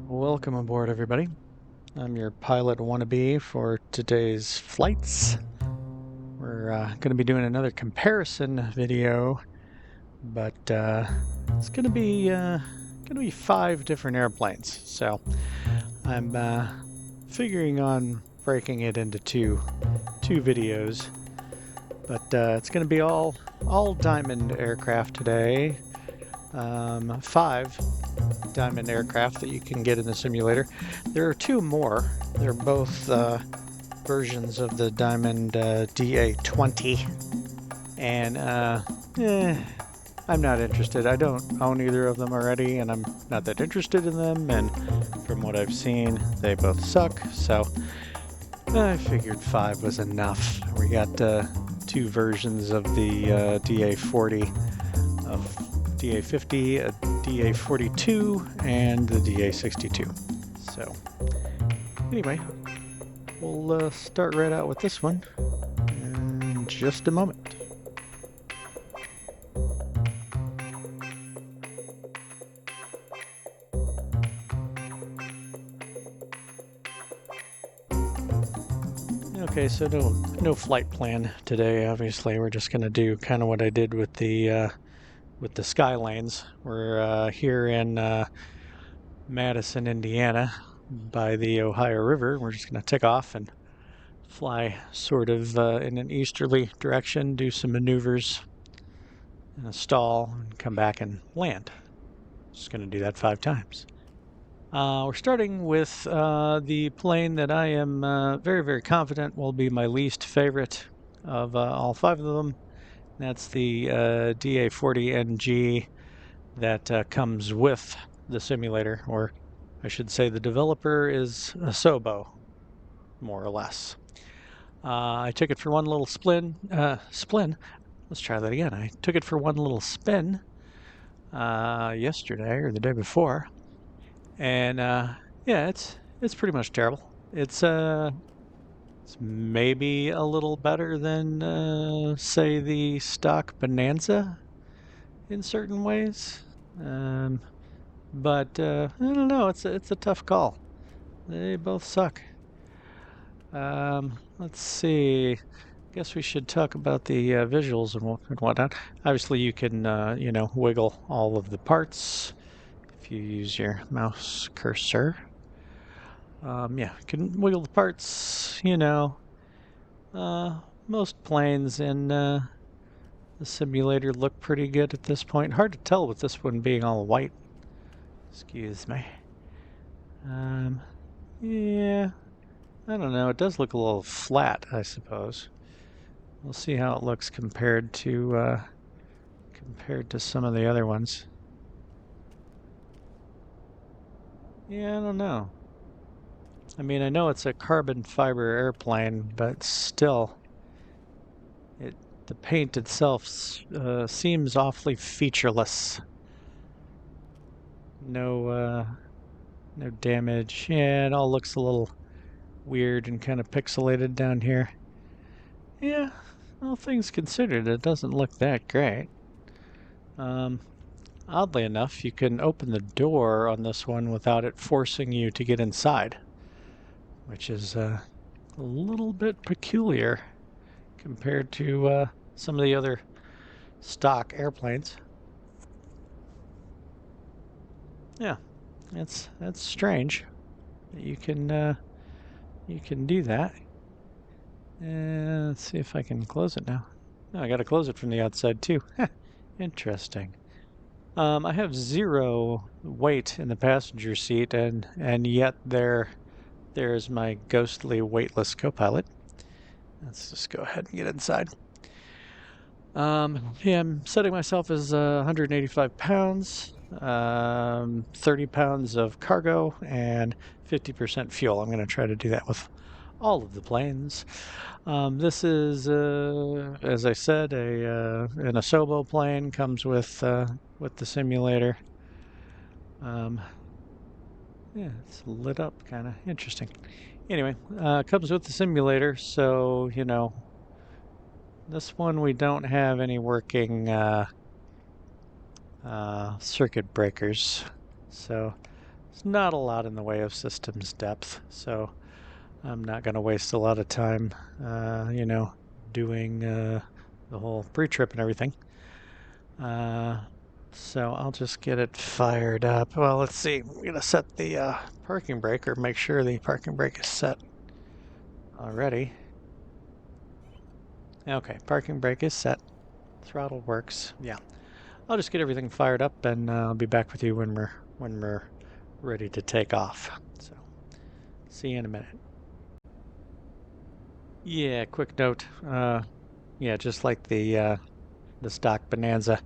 Welcome aboard, everybody. I'm your pilot wannabe for today's flights. We're going to be doing another comparison video, but it's going to be 5 different airplanes. So I'm figuring on breaking it into two videos, but it's going to be all Diamond aircraft today. 5 Diamond aircraft that you can get in the simulator. There are 2 more. They're both versions of the Diamond DA40, and I'm not interested. I don't own either of them already, and I'm not that interested in them, and from what I've seen, they both suck, so I figured 5 was enough. We got 2 versions of the DA40, of DA50, a DA42, and the DA62. So, anyway, we'll start right out with this one in just a moment. Okay, so no flight plan today. Obviously, we're just going to do kind of what I did with the Skylanes. We're here in Madison, Indiana, by the Ohio River. We're just going to take off and fly sort of in an easterly direction, do some maneuvers, stall, and come back and land. Just going to do that 5 times. We're starting with the plane that I am very, very confident will be my least favorite of all 5 of them. That's the DA40 NG that comes with the simulator, or I should say the developer is Asobo, more or less. I took it for one little spin. Let's try that again. I took it for one little spin yesterday or the day before, and yeah, it's pretty much terrible. It's maybe a little better than say the stock Bonanza in certain ways, but I don't know. It's a tough call. They both suck. Let's see. Guess we should talk about the visuals and whatnot. Obviously, you can wiggle all of the parts if you use your mouse cursor. Yeah, you can wiggle the parts. Most planes in the simulator look pretty good at this point. Hard to tell with this one being all white. Excuse me. Yeah, I don't know. It does look a little flat, I suppose. We'll see how it looks compared to some of the other ones. Yeah, I don't know. I mean, I know it's a carbon fiber airplane, but still, the paint itself seems awfully featureless. No damage. Yeah, it all looks a little weird and kind of pixelated down here. Yeah, all things considered, it doesn't look that great. Oddly enough, you can open the door on this one without it forcing you to get inside, which is a little bit peculiar compared to some of the other stock airplanes. Yeah, that's strange. You can do that. Let's see if I can close it now. No, I got to close it from the outside too. Interesting. I have 0 weight in the passenger seat, and yet there's my ghostly weightless co-pilot. Let's just go ahead and get inside. Yeah, I'm setting myself as 185 pounds, 30 pounds of cargo, and 50% fuel. I'm going to try to do that with all of the planes. This is, as I said, an Asobo plane. Comes with the simulator. Yeah, it's lit up, kind of interesting. Anyway, comes with the simulator, so this one we don't have any working circuit breakers, so It's not a lot in the way of systems depth, so I'm not going to waste a lot of time, you know, doing the whole pre-trip and everything. So I'll just get it fired up. Well, let's see. I'm going to set the parking brake, or make sure the parking brake is set already. Okay, parking brake is set. Throttle works. Yeah. I'll just get everything fired up, and I'll be back with you when we're ready to take off. So, see you in a minute. Yeah, quick note. Yeah, just like the stock Bonanza,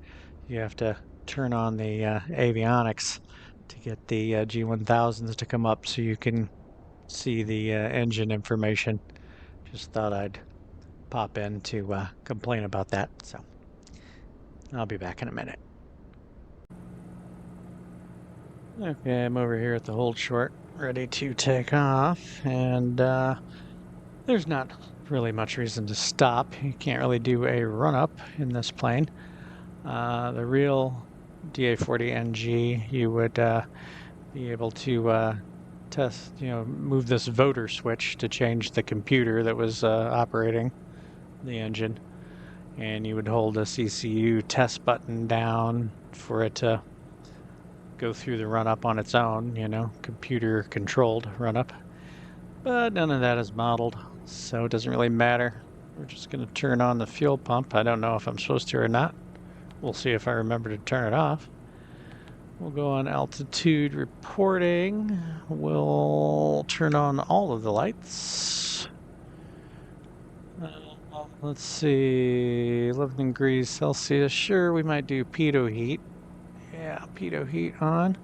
you have to turn on the avionics to get the G1000s to come up so you can see the engine information. Just thought I'd pop in to complain about that. So I'll be back in a minute. Okay, I'm over here at the hold short, ready to take off, and there's not really much reason to stop. You can't really do a run-up in this plane. The real DA40 NG, you would be able to test, move this voter switch to change the computer that was operating the engine, and you would hold a CCU test button down for it to go through the run-up on its own, computer-controlled run-up. But none of that is modeled, so it doesn't really matter. We're just going to turn on the fuel pump. I don't know if I'm supposed to or not. We'll see if I remember to turn it off. We'll go on altitude reporting. We'll turn on all of the lights. Let's see, 11 degrees Celsius. Sure, we might do pitot heat. Yeah, pitot heat on.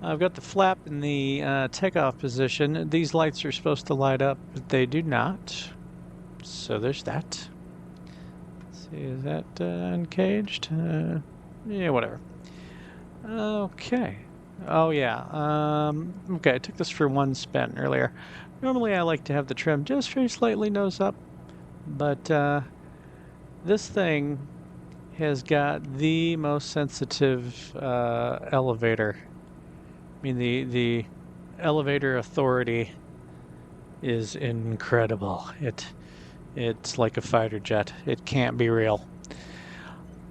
I've got the flap in the takeoff position. These lights are supposed to light up, but they do not. So there's that. Let's see, is that uncaged? Yeah, whatever. Okay. Oh, yeah. Okay, I took this for one spin earlier. Normally I like to have the trim just very slightly nose up, but this thing has got the most sensitive elevator. I mean, the elevator authority is incredible. It's like a fighter jet. It can't be real.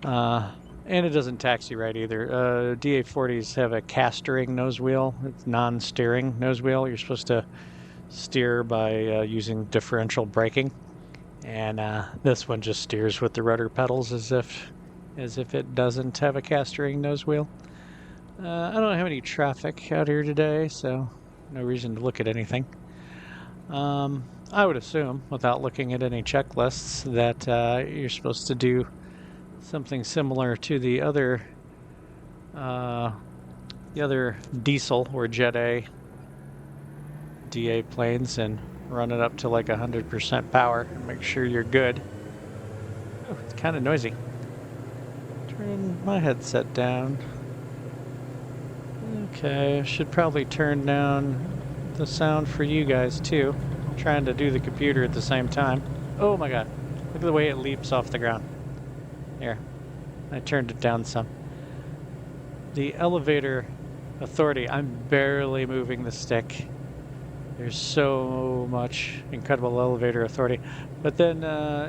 And it doesn't taxi right either. DA40s have a castering nose wheel. It's non-steering nose wheel. You're supposed to steer by using differential braking, and this one just steers with the rudder pedals as if it doesn't have a castering nose wheel. I don't have any traffic out here today, so no reason to look at anything. I would assume, without looking at any checklists, that you're supposed to do something similar to the other diesel or Jet A DA planes and run it up to like 100% power and make sure you're good. Oh, it's kind of noisy. Turn my headset down. Okay, I should probably turn down the sound for you guys too. I'm trying to do the computer at the same time. Oh my god, look at the way it leaps off the ground. Here, I turned it down some. The elevator authority, I'm barely moving the stick. There's so much incredible elevator authority. But then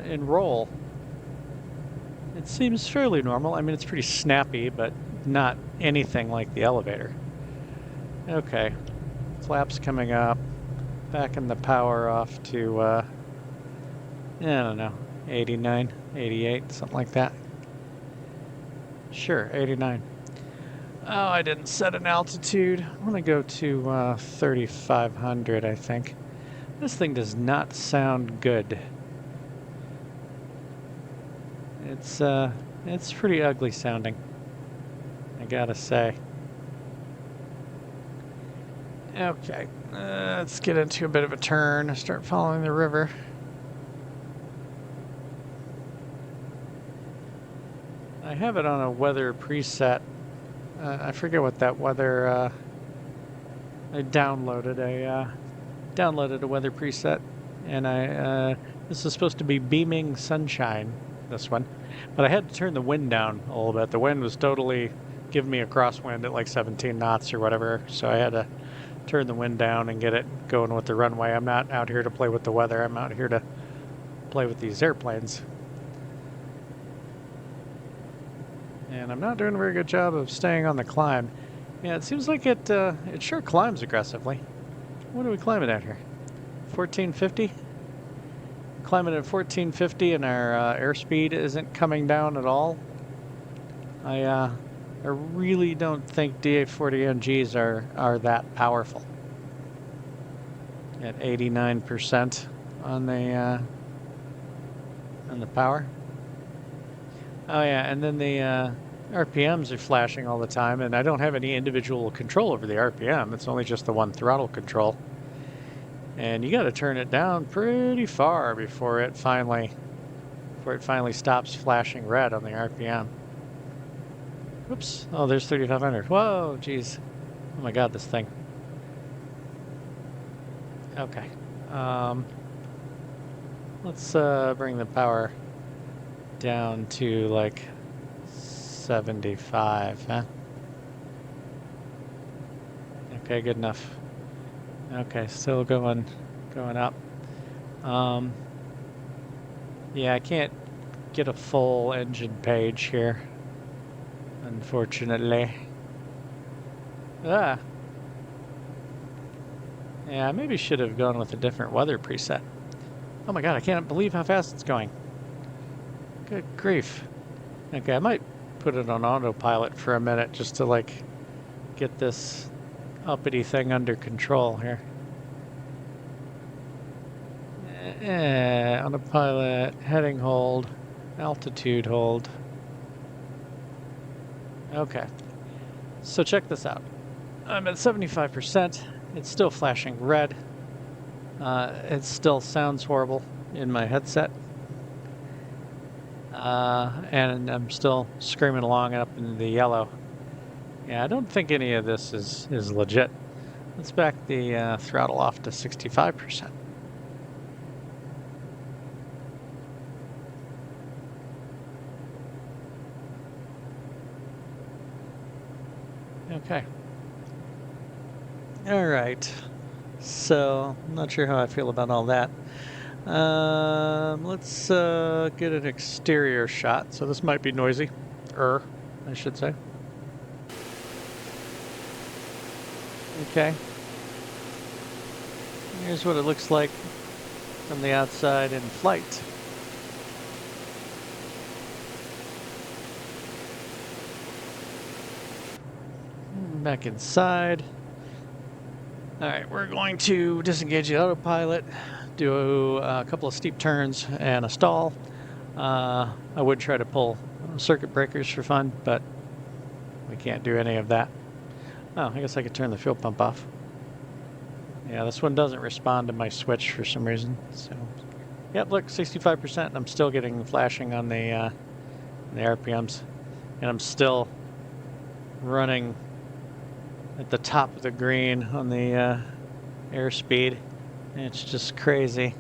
in roll, it seems fairly normal. I mean, it's pretty snappy, but not anything like the elevator. Okay, flaps coming up, backing the power off to, I don't know, 89, 88, something like that. Sure, 89. Oh, I didn't set an altitude. I'm going to go to 3,500, I think. This thing does not sound good. It's pretty ugly sounding, I gotta say. Okay, let's get into a bit of a turn, start following the river. I have it on a weather preset. I forget what that weather, I downloaded a weather preset, and this is supposed to be beaming sunshine, this one. But I had to turn the wind down a little bit. The wind was totally giving me a crosswind at like 17 knots or whatever, so I had to turn the wind down and get it going with the runway. I'm not out here to play with the weather. I'm out here to play with these airplanes. And I'm not doing a very good job of staying on the climb. Yeah, it seems like it sure climbs aggressively. What are we climbing at here? 1450? Climbing at 1450 and our airspeed isn't coming down at all. I really don't think DA40 NGs are that powerful. At 89% on the power. Oh yeah, and then the RPMs are flashing all the time, and I don't have any individual control over the RPM. It's only just the one throttle control. And you got to turn it down pretty far before it finally stops flashing red on the RPM. Oops. Oh, there's 3,500. Whoa, geez. Oh my God, this thing. Okay. Let's bring the power down to like 75, huh? Okay, good enough. Okay, still going up. Yeah, I can't get a full engine page here, unfortunately. Yeah, I maybe should have gone with a different weather preset. Oh my God, I can't believe how fast it's going. Good grief. Okay, I might put it on autopilot for a minute just to like get this uppity thing under control here. Autopilot, heading hold, altitude hold. Okay, so check this out. I'm at 75%. It's still flashing red. It still sounds horrible in my headset. And I'm still screaming along up in the yellow. Yeah, I don't think any of this is legit. Let's back the throttle off to 65%. Okay. All right. So, I'm not sure how I feel about all that. Let's get an exterior shot. So this might be noisy. I should say. Okay. Here's what it looks like from the outside in flight. Back inside. All right, we're going to disengage the autopilot, do a couple of steep turns and a stall. I would try to pull circuit breakers for fun, but we can't do any of that. Oh, I guess I could turn the fuel pump off. Yeah, this one doesn't respond to my switch for some reason. So, yep, look, 65%, and I'm still getting flashing on the RPMs, and I'm still running at the top of the green on the airspeed. It's just crazy.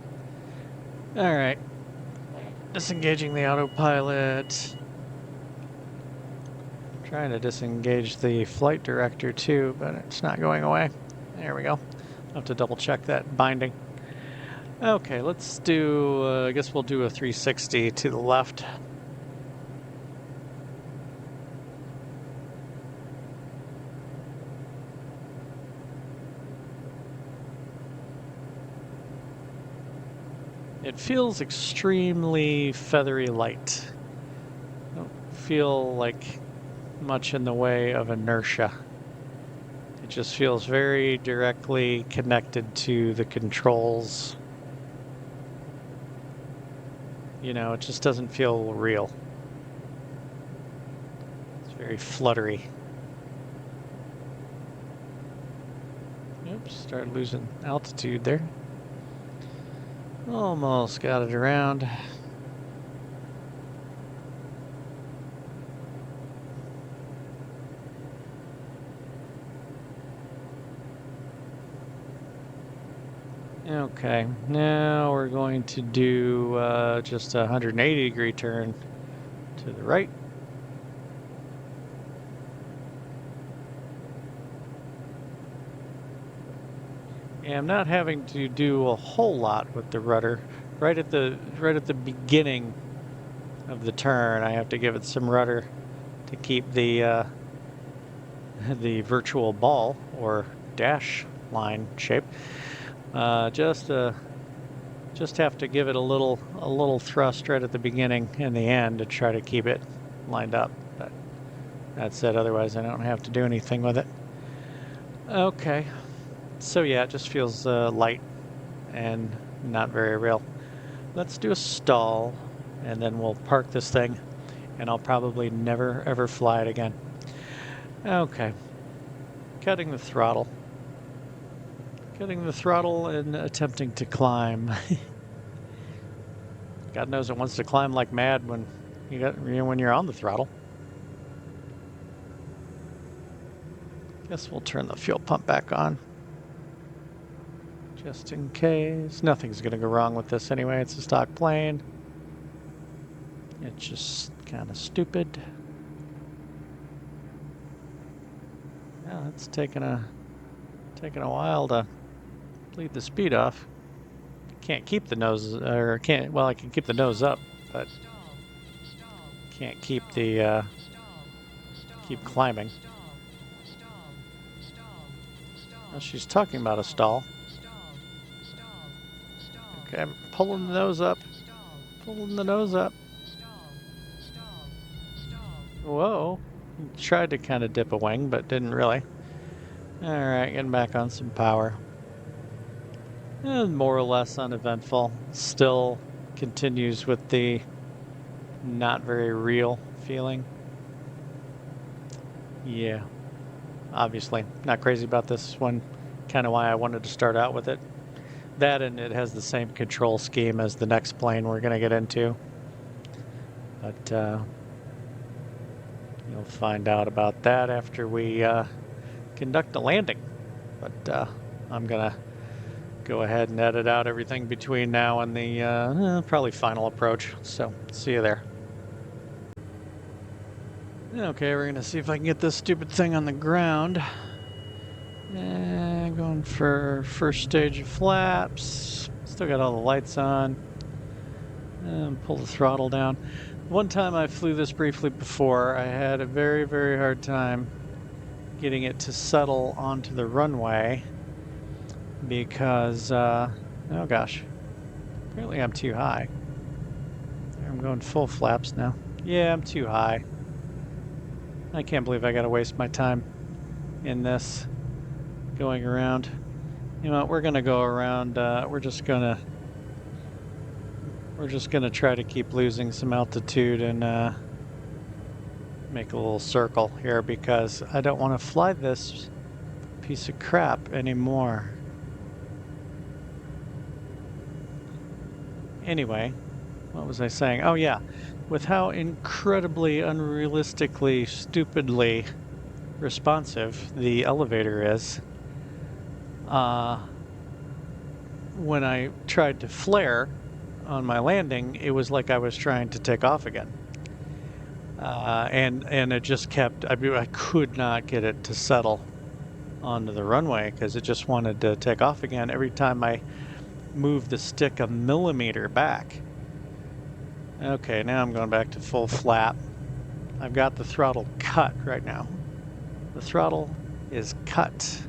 All right, disengaging the autopilot. Trying to disengage the flight director too, but it's not going away. There we go. I'll have to double check that binding. Okay, let's do, I guess we'll do a 360 to the left. It feels extremely feathery light. I don't feel like much in the way of inertia. It just feels very directly connected to the controls. You know, it just doesn't feel real. It's very fluttery. Oops, started losing altitude there. Almost got it around. Okay, now we're going to do just a 180-degree turn to the right. Yeah, I'm not having to do a whole lot with the rudder. Right at the beginning of the turn, I have to give it some rudder to keep the the virtual ball or dash line shape. Just have to give it a little thrust right at the beginning and the end to try to keep it lined up. But that's it. Otherwise, I don't have to do anything with it. Okay. So yeah, it just feels light and not very real. Let's do a stall, and then we'll park this thing, and I'll probably never ever fly it again. Okay. Cutting the throttle. Cutting the throttle and attempting to climb. God knows it wants to climb like mad when when you're on the throttle. Guess we'll turn the fuel pump back on. Just in case. Nothing's gonna go wrong with this anyway. It's a stock plane. It's just kind of stupid. Yeah, it's taking a while to bleed the speed off. Can't keep the nose, or can't. Well, I can keep the nose up, but can't keep the keep climbing. Well, she's talking about a stall. Okay, I'm pulling the nose up. Pulling the nose up. Whoa. Tried to kind of dip a wing, but didn't really. Alright, getting back on some power. And more or less uneventful. Still continues with the not very real feeling. Yeah. Obviously, not crazy about this one. Kind of why I wanted to start out with it. That, and it has the same control scheme as the next plane we're going to get into. But you'll find out about that after we conduct a landing. But I'm going to go ahead and edit out everything between now and the probably final approach. So, see you there. Okay, we're going to see if I can get this stupid thing on the ground. Going for first stage of flaps. Still got all the lights on. And pull the throttle down. One time I flew this briefly before, I had a very, very hard time getting it to settle onto the runway because, oh gosh, apparently I'm too high. I'm going full flaps now. Yeah, I'm too high. I can't believe I gotta waste my time in this going around. You know what, we're gonna go around, we're just gonna try to keep losing some altitude and make a little circle here because I don't want to fly this piece of crap anymore. Anyway, what was I saying? Oh yeah, with how incredibly, unrealistically, stupidly responsive the elevator is, when I tried to flare on my landing, it was like I was trying to take off again. And it just kept, I could not get it to settle onto the runway because it just wanted to take off again every time I moved the stick a millimeter back. Okay, now I'm going back to full flap. I've got the throttle cut right now. The throttle is cut.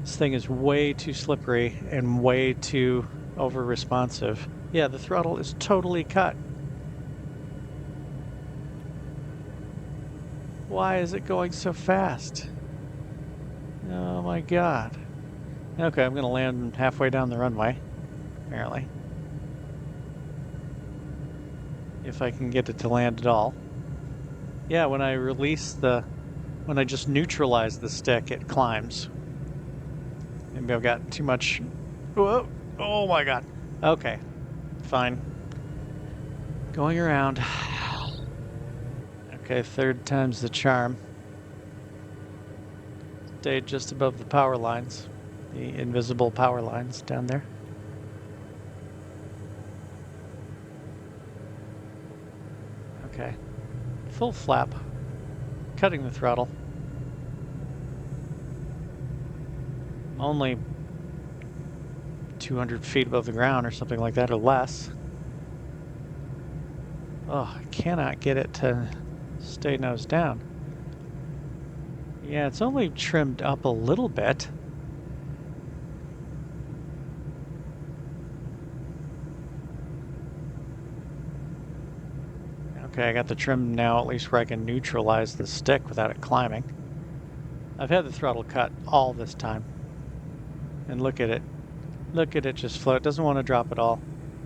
This thing is way too slippery and way too over responsive. Yeah, the throttle is totally cut. Why is it going so fast? Oh my god. Okay, I'm gonna land halfway down the runway, apparently. If I can get it to land at all. Yeah, when I just neutralize the stick, it climbs. Maybe I've got too much. Whoa! Oh my god. Okay, fine. Going around. Okay, third time's the charm. Stayed just above the power lines. The invisible power lines down there. Okay. Full flap. Cutting the throttle. only 200 feet above the ground or something like that, or less. Oh, I cannot get it to stay nose down. Yeah, it's only trimmed up a little bit. Okay, I got the trim now at least where I can neutralize the stick without it climbing. I've had the throttle cut all this time. And look at it. Look at it just float. It doesn't want to drop at all.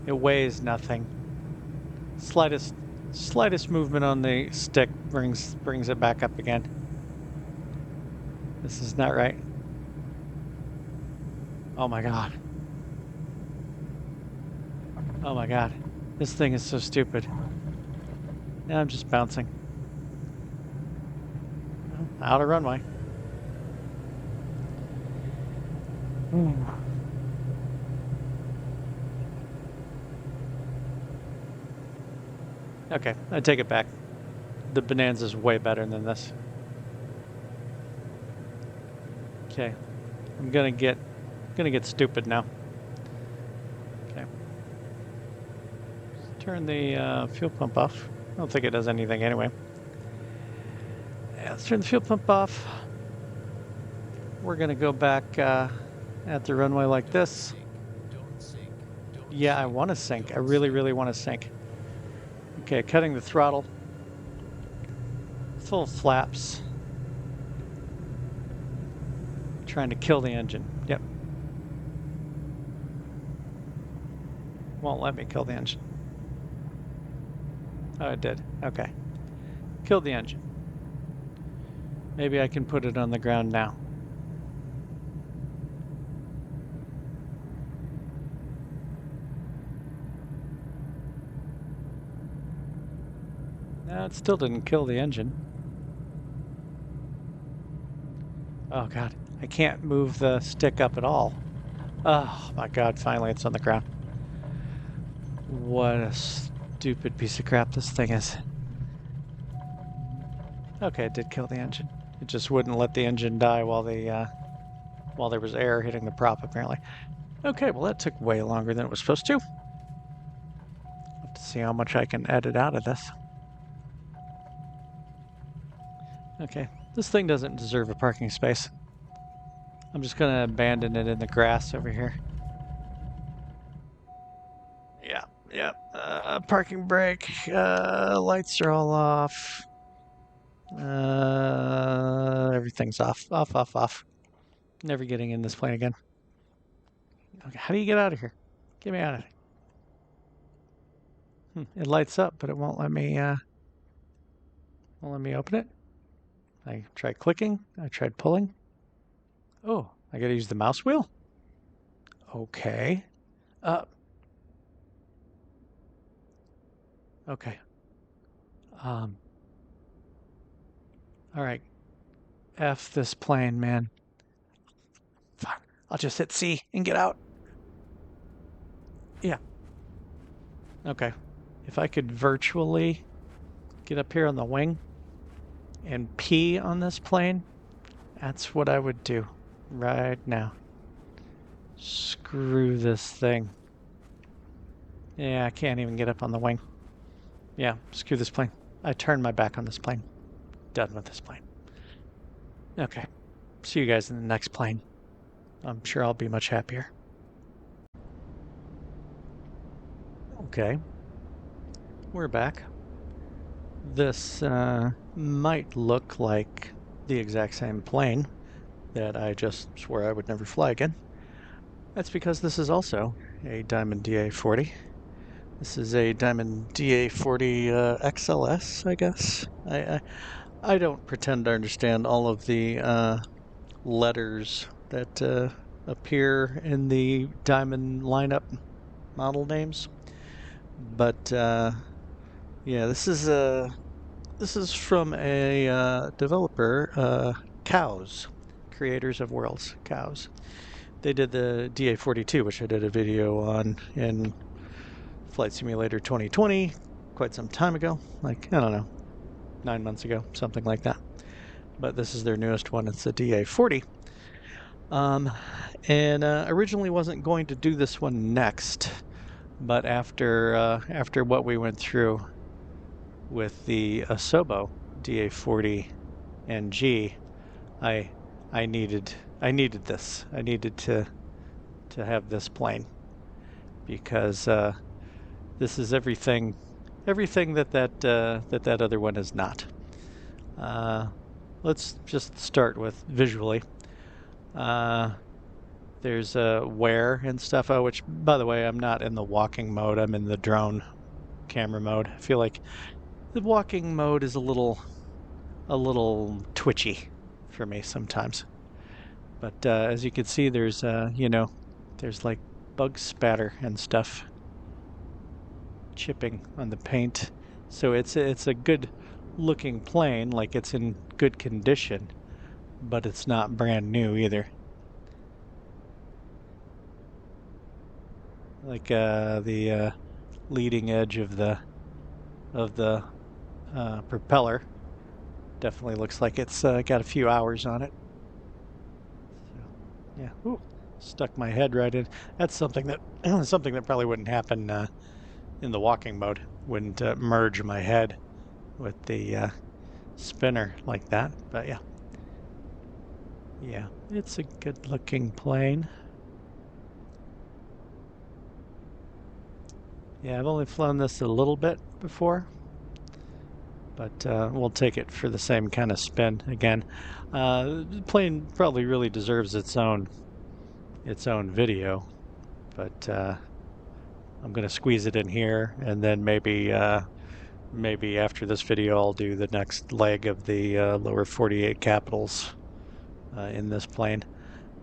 It weighs nothing. Slightest movement on the stick brings it back up again. This is not right. Oh my god. Oh my god. This thing is so stupid. Now I'm just bouncing. Out of runway. Okay, I take it back. The Bonanza's way better than this. Okay, I'm gonna get stupid now. Okay, let's turn the fuel pump off. I don't think it does anything anyway. Yeah, let's turn the fuel pump off. We're gonna go back at the runway like this. Yeah, I want to sink. I really, really want to sink. Okay, cutting the throttle. Full flaps. Trying to kill the engine. Yep. Won't let me kill the engine. Oh, it did. Okay. Killed the engine. Maybe I can put it on the ground now. No, it still didn't kill the engine. Oh god, I can't move the stick up at all. Oh my god, finally it's on the ground. What a stupid piece of crap this thing is. Okay, it did kill the engine. It just wouldn't let the engine die while there was air hitting the prop, apparently. Okay, well that took way longer than it was supposed to. Have to see how much I can edit out of this. Okay, this thing doesn't deserve a parking space. I'm just gonna abandon it in the grass over here. Yeah. Parking brake. Lights are all off. Everything's off. Off. Never getting in this plane again. Okay, how do you get out of here? Get me out of here. It lights up, but it won't let me open it. I tried clicking. I tried pulling. Oh, I gotta use the mouse wheel? Okay. Okay. All right. F this plane, man. Fuck. I'll just hit C and get out. Yeah. Okay. If I could virtually get up here on the wing and pee on this plane, that's what I would do right now. Screw this thing. Yeah, I can't even get up on the wing. Yeah, screw this plane. I turned my back on this plane. Done with this plane. Okay. See you guys in the next plane. I'm sure I'll be much happier. Okay. We're back. This might look like the exact same plane that I just swore I would never fly again. That's because this is also a Diamond DA40. This is a Diamond DA40 XLS, I guess. I don't pretend to understand all of the letters that appear in the Diamond lineup model names, but yeah, this is from a developer, Cows, creators of Worlds, Cows. They did the DA42, which I did a video on in Flight Simulator 2020 quite some time ago, like, I don't know, 9 months ago, something like that. But this is their newest one. It's the DA40. Um, and originally wasn't going to do this one next, but after what we went through with the Asobo DA40 NG, I I needed this. I needed to have this plane because this is everything that other one is not. Uh, let's just start with visually. There's wear and stuff. Oh, which by the way, I'm not in the walking mode. I'm in the drone camera mode. I feel like the walking mode is a little twitchy for me sometimes. But as you can see, there's there's like bug spatter and stuff chipping on the paint. So it's a good looking plane, like it's in good condition, but it's not brand new either. Like the leading edge of the propeller definitely looks like it's got a few hours on it. So, yeah, ooh, stuck my head right in. That's something that something that probably wouldn't happen in the walking mode. Wouldn't merge my head with the spinner like that. But yeah, it's a good looking plane. Yeah, I've only flown this a little bit before, but we'll take it for the same kind of spin again. The plane probably really deserves its own video, but I'm gonna squeeze it in here, and then maybe after this video I'll do the next leg of the lower 48 capitals in this plane.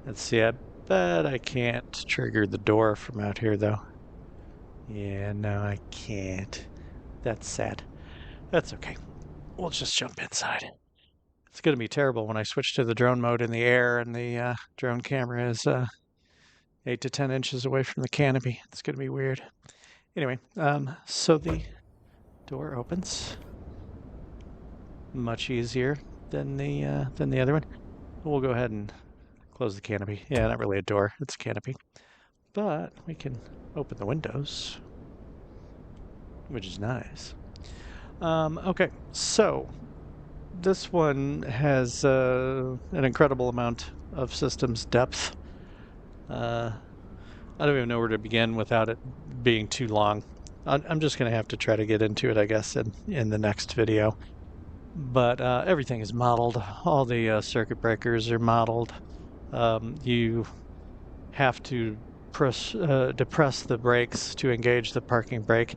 Let's see, I bet I can't trigger the door from out here though. Yeah, no, I can't. That's sad. That's okay. We'll just jump inside. It's going to be terrible when I switch to the drone mode in the air and the drone camera is 8 to 10 inches away from the canopy. It's going to be weird. Anyway, so the door opens much easier than the other one. We'll go ahead and close the canopy. Yeah, not really a door, it's a canopy. But we can open the windows, which is nice. Okay, so this one has an incredible amount of systems depth. I don't even know where to begin without it being too long. I'm just going to have to try to get into it, I guess, in the next video. But everything is modeled. All the circuit breakers are modeled. You have to depress the brakes to engage the parking brake.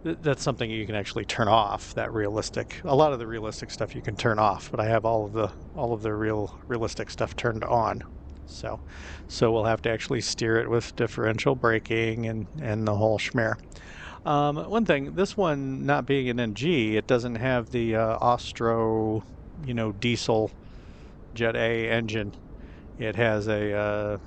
That's something you can actually turn off. A lot of the realistic stuff you can turn off, but I have all of the realistic stuff turned on. So we'll have to actually steer it with differential braking and the whole schmear. One thing, this one not being an NG, it doesn't have the Austro, diesel Jet A engine. It has a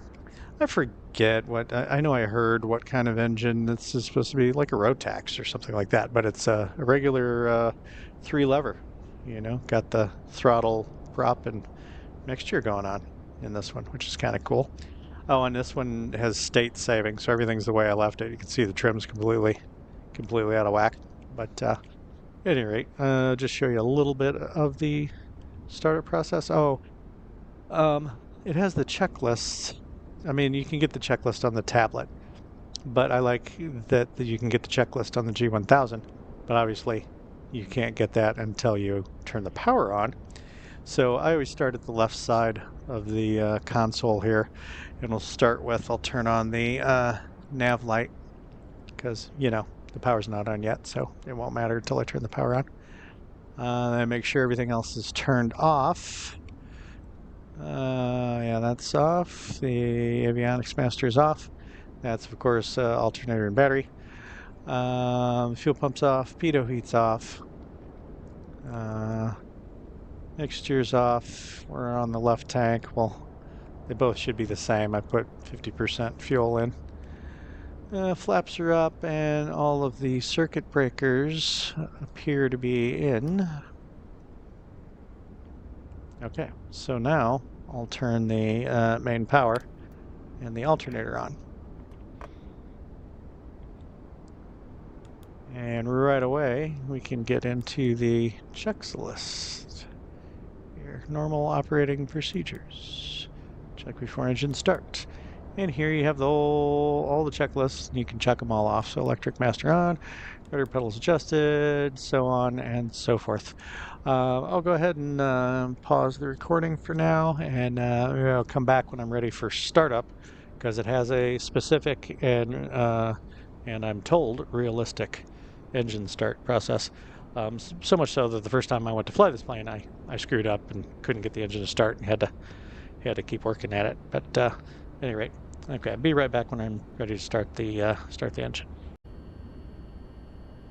I forget what I know. I heard what kind of engine this is supposed to be, like a Rotax or something like that. But it's a regular 3-lever. Got the throttle prop and mixture going on in this one, which is kind of cool. Oh, and this one has state saving, so everything's the way I left it. You can see the trim's completely out of whack. But at any rate, just show you a little bit of the startup process. Oh, it has the checklists. I mean, you can get the checklist on the tablet, but I like that you can get the checklist on the G1000, but obviously you can't get that until you turn the power on. So I always start at the left side of the console here, and I'll turn on the nav light, because, the power's not on yet, so it won't matter until I turn the power on. I make sure everything else is turned off. Yeah, that's off. The avionics master is off. That's, of course, alternator and battery. Fuel pump's off. Pitot heat's off. Mixture's off. We're on the left tank. Well, they both should be the same. I put 50% fuel in. Flaps are up, and all of the circuit breakers appear to be in. Okay, so now I'll turn the main power and the alternator on. And right away, we can get into the checklist. Here, normal operating procedures. Check before engine start. And here you have all the checklists. You can check them all off. So electric master on, rudder pedals adjusted, so on and so forth. I'll go ahead and pause the recording for now, and I'll come back when I'm ready for startup, because it has a specific and I'm told realistic engine start process. So much so that the first time I went to fly this plane, I screwed up and couldn't get the engine to start and had to keep working at it. But at any rate, okay, I'll be right back when I'm ready to start the engine.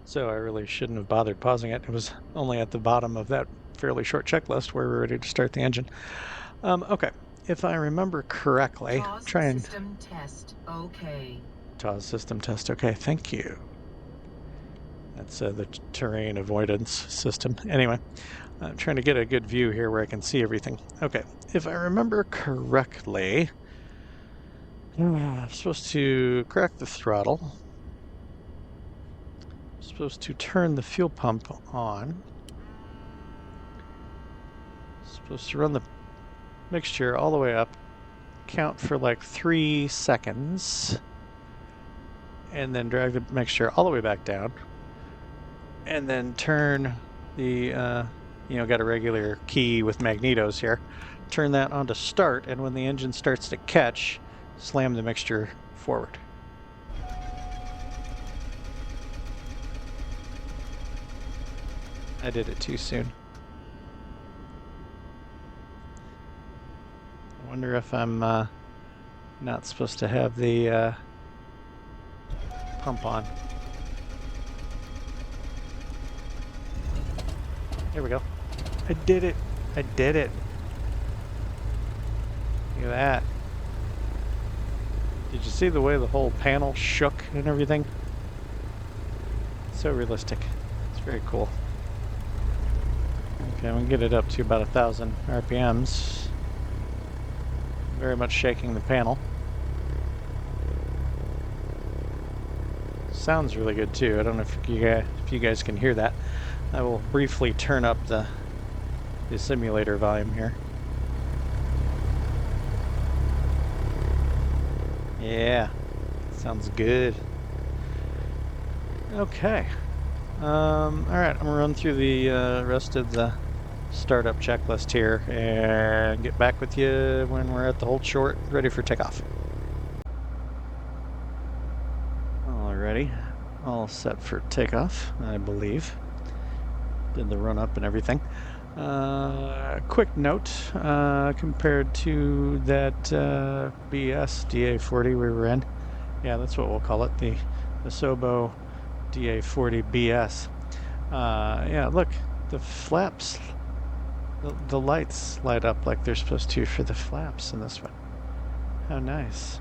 So I really shouldn't have bothered pausing it. It was only at the bottom of that fairly short checklist where we're ready to start the engine. Okay, if I remember correctly, try and system test. Okay. TAWS system test. Okay, thank you. That's the terrain avoidance system. Anyway, I'm trying to get a good view here where I can see everything. Okay, if I remember correctly, I'm supposed to crack the throttle. I'm supposed to turn the fuel pump on. Supposed to run the mixture all the way up, count for like 3 seconds, and then drag the mixture all the way back down. And then turn the, got a regular key with magnetos here. Turn that on to start, and when the engine starts to catch, slam the mixture forward. I did it too soon. I wonder if I'm not supposed to have the pump on. There we go. I did it. I did it. Look at that. Did you see the way the whole panel shook and everything? So realistic. It's very cool. Okay, we can get it up to about 1,000 RPMs. Very much shaking the panel. Sounds really good too. I don't know if you guys can hear that. I will briefly turn up the simulator volume here. Yeah, sounds good. Okay. All right, I'm gonna run through the rest of the startup checklist here and get back with you when we're at the hold short, ready for takeoff. Alrighty, all set for takeoff, I believe. Did the run up and everything. Quick note, compared to that BS DA40 we were in. Yeah, that's what we'll call it, the Asobo DA40 BS. Yeah, look, the flaps, the lights light up like they're supposed to for the flaps in this one. How nice.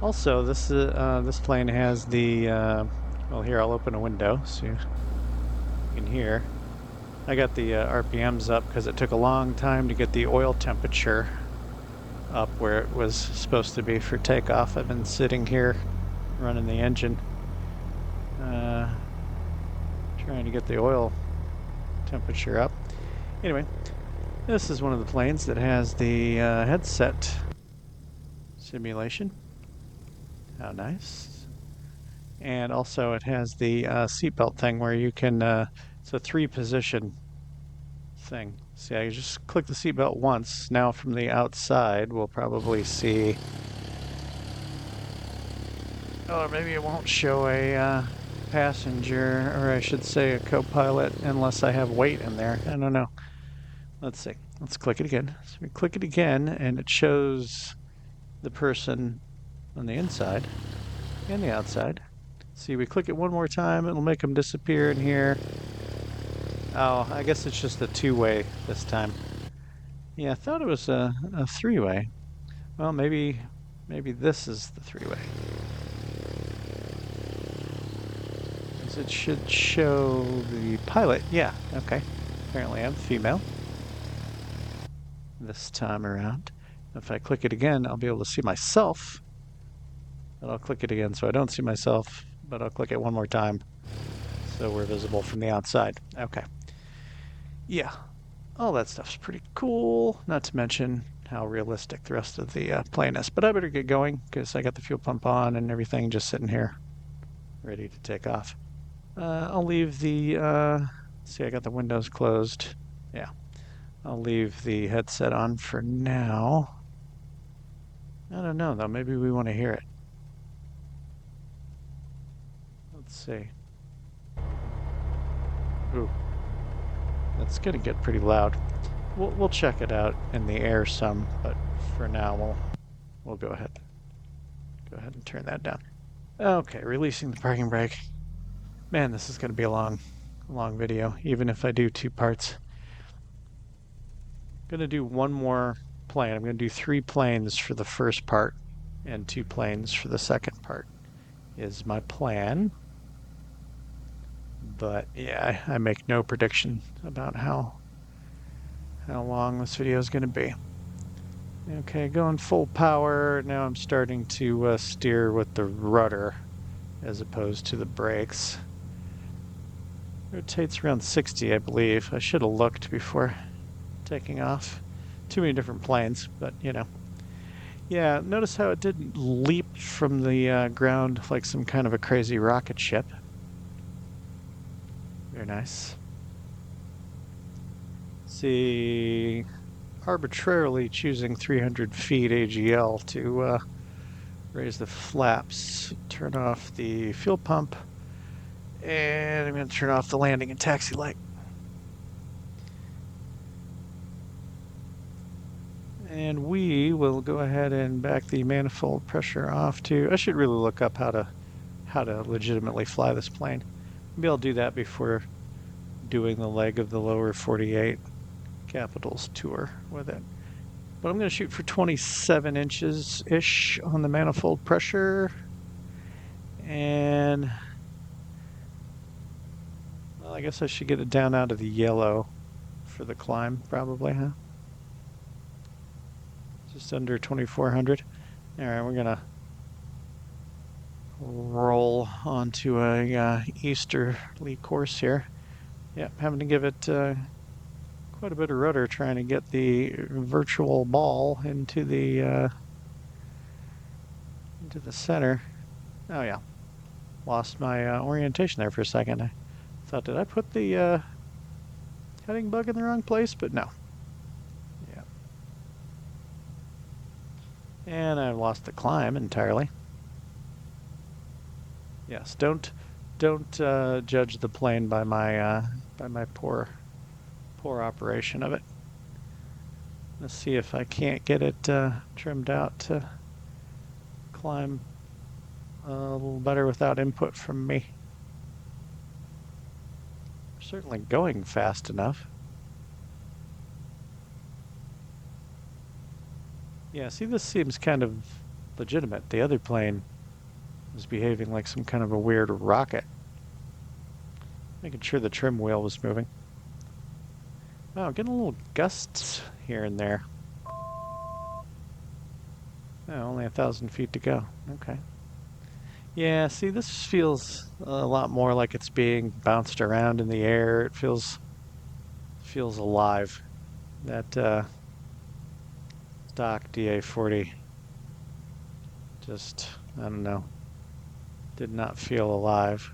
Also, this plane has the, well, here, I'll open a window so you can hear. I got the RPMs up because it took a long time to get the oil temperature up where it was supposed to be for takeoff. I've been sitting here running the engine, trying to get the oil temperature up. Anyway, this is one of the planes that has the headset simulation. How nice. And also it has the seatbelt thing where you can, it's a 3-position thing. See, I just click the seatbelt once. Now from the outside, we'll probably see, or maybe it won't show a passenger, or I should say a co-pilot, unless I have weight in there. I don't know. Let's see. Let's click it again. So we click it again, and it shows the person on the inside and the outside. See, we click it one more time, it'll make them disappear in here. Oh, I guess it's just a 2-way this time. Yeah, I thought it was a 3-way. Well, maybe this is the 3-way. It should show the pilot. Yeah, okay. Apparently I'm female. this time around. If I click it again, I'll be able to see myself. But I'll click it again so I don't see myself, but I'll click it one more time so we're visible from the outside. Okay. Yeah, all that stuff's pretty cool, not to mention how realistic the rest of the plane is. But I better get going because I got the fuel pump on and everything just sitting here ready to take off. I'll leave the, see, I got the windows closed. Yeah, I'll leave the headset on for now. I don't know, though. Maybe we want to hear it. Let's see. Ooh, that's going to get pretty loud. We'll check it out in the air some, but for now we'll go ahead and turn that down. Okay, releasing the parking brake. Man, this is going to be a long video, even if I do 2 parts. I'm going to do one more plane. I'm going to do 3 planes for the first part and 2 planes for the second part is my plan. But yeah, I make no prediction about how long this video is going to be. Okay, going full power. Now I'm starting to steer with the rudder as opposed to the brakes. Rotates around 60, I believe. I should have looked before taking off. Too many different planes, but you know. Yeah, notice how it didn't leap from the ground like some kind of a crazy rocket ship. Very nice. See, arbitrarily choosing 300 feet AGL to raise the flaps, turn off the fuel pump, and I'm going to turn off the landing and taxi light. And we will go ahead and back the manifold pressure off to, I should really look up how to legitimately fly this plane. Maybe I'll do that before doing the leg of the lower 48 Capitals tour with it. But I'm going to shoot for 27 inches-ish on the manifold pressure. And well, I guess I should get it down out of the yellow for the climb, probably, huh? Just under 2,400. All right, we're gonna roll onto a easterly course here. Yep, having to give it quite a bit of rudder trying to get the virtual ball into the center. Oh yeah, lost my orientation there for a second. I thought, did I put the heading bug in the wrong place? But no. Yeah. And I lost the climb entirely. Yes, don't judge the plane by my poor operation of it. Let's see if I can't get it trimmed out to climb a little better without input from me. Certainly going fast enough. Yeah, see, this seems kind of legitimate. The other plane was behaving like some kind of a weird rocket. Making sure the trim wheel was moving. Oh, getting a little gusts here and there. Oh, only 1,000 feet to go. Okay. Yeah, see, this feels a lot more like it's being bounced around in the air. It feels alive. That stock DA40 just, I don't know, did not feel alive.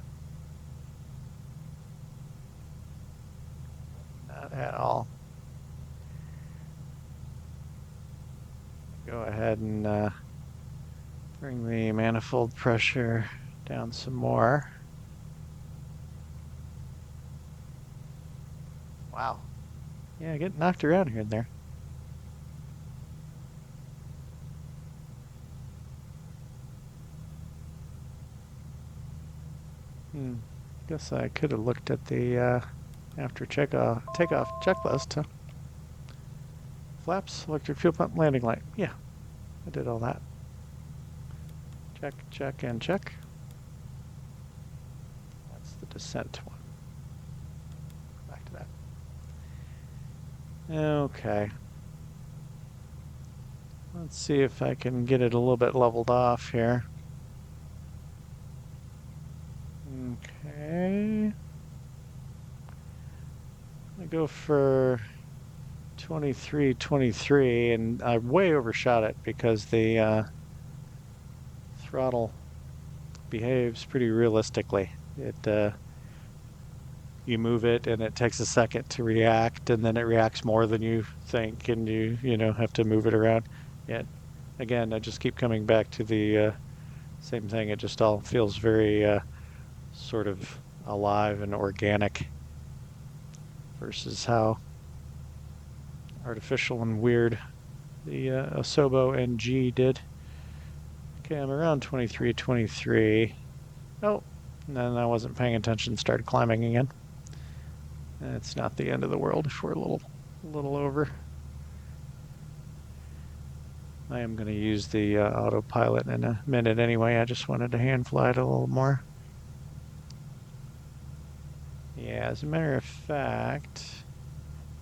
Not at all. Go ahead and bring the manifold pressure down some more. Wow. Yeah, getting knocked around here and there. Guess I could have looked at the after takeoff checklist, huh? Flaps, electric fuel pump, landing light. Yeah, I did all that. Check, check, and check. That's the descent one. Back to that. Okay. Let's see if I can get it a little bit leveled off here. Okay. I go for 23, and I way overshot it because the throttle behaves pretty realistically. You move it and it takes a second to react, and then it reacts more than you think, and you have to move it around. Yet again, I just keep coming back to the same thing. It just all feels very sort of alive and organic versus how artificial and weird the Asobo NG did. Okay, I'm around 23. Oh, and then I wasn't paying attention, started climbing again. It's not the end of the world if we're a little over. I am going to use the autopilot in a minute anyway. I just wanted to hand fly it a little more. Yeah, as a matter of fact,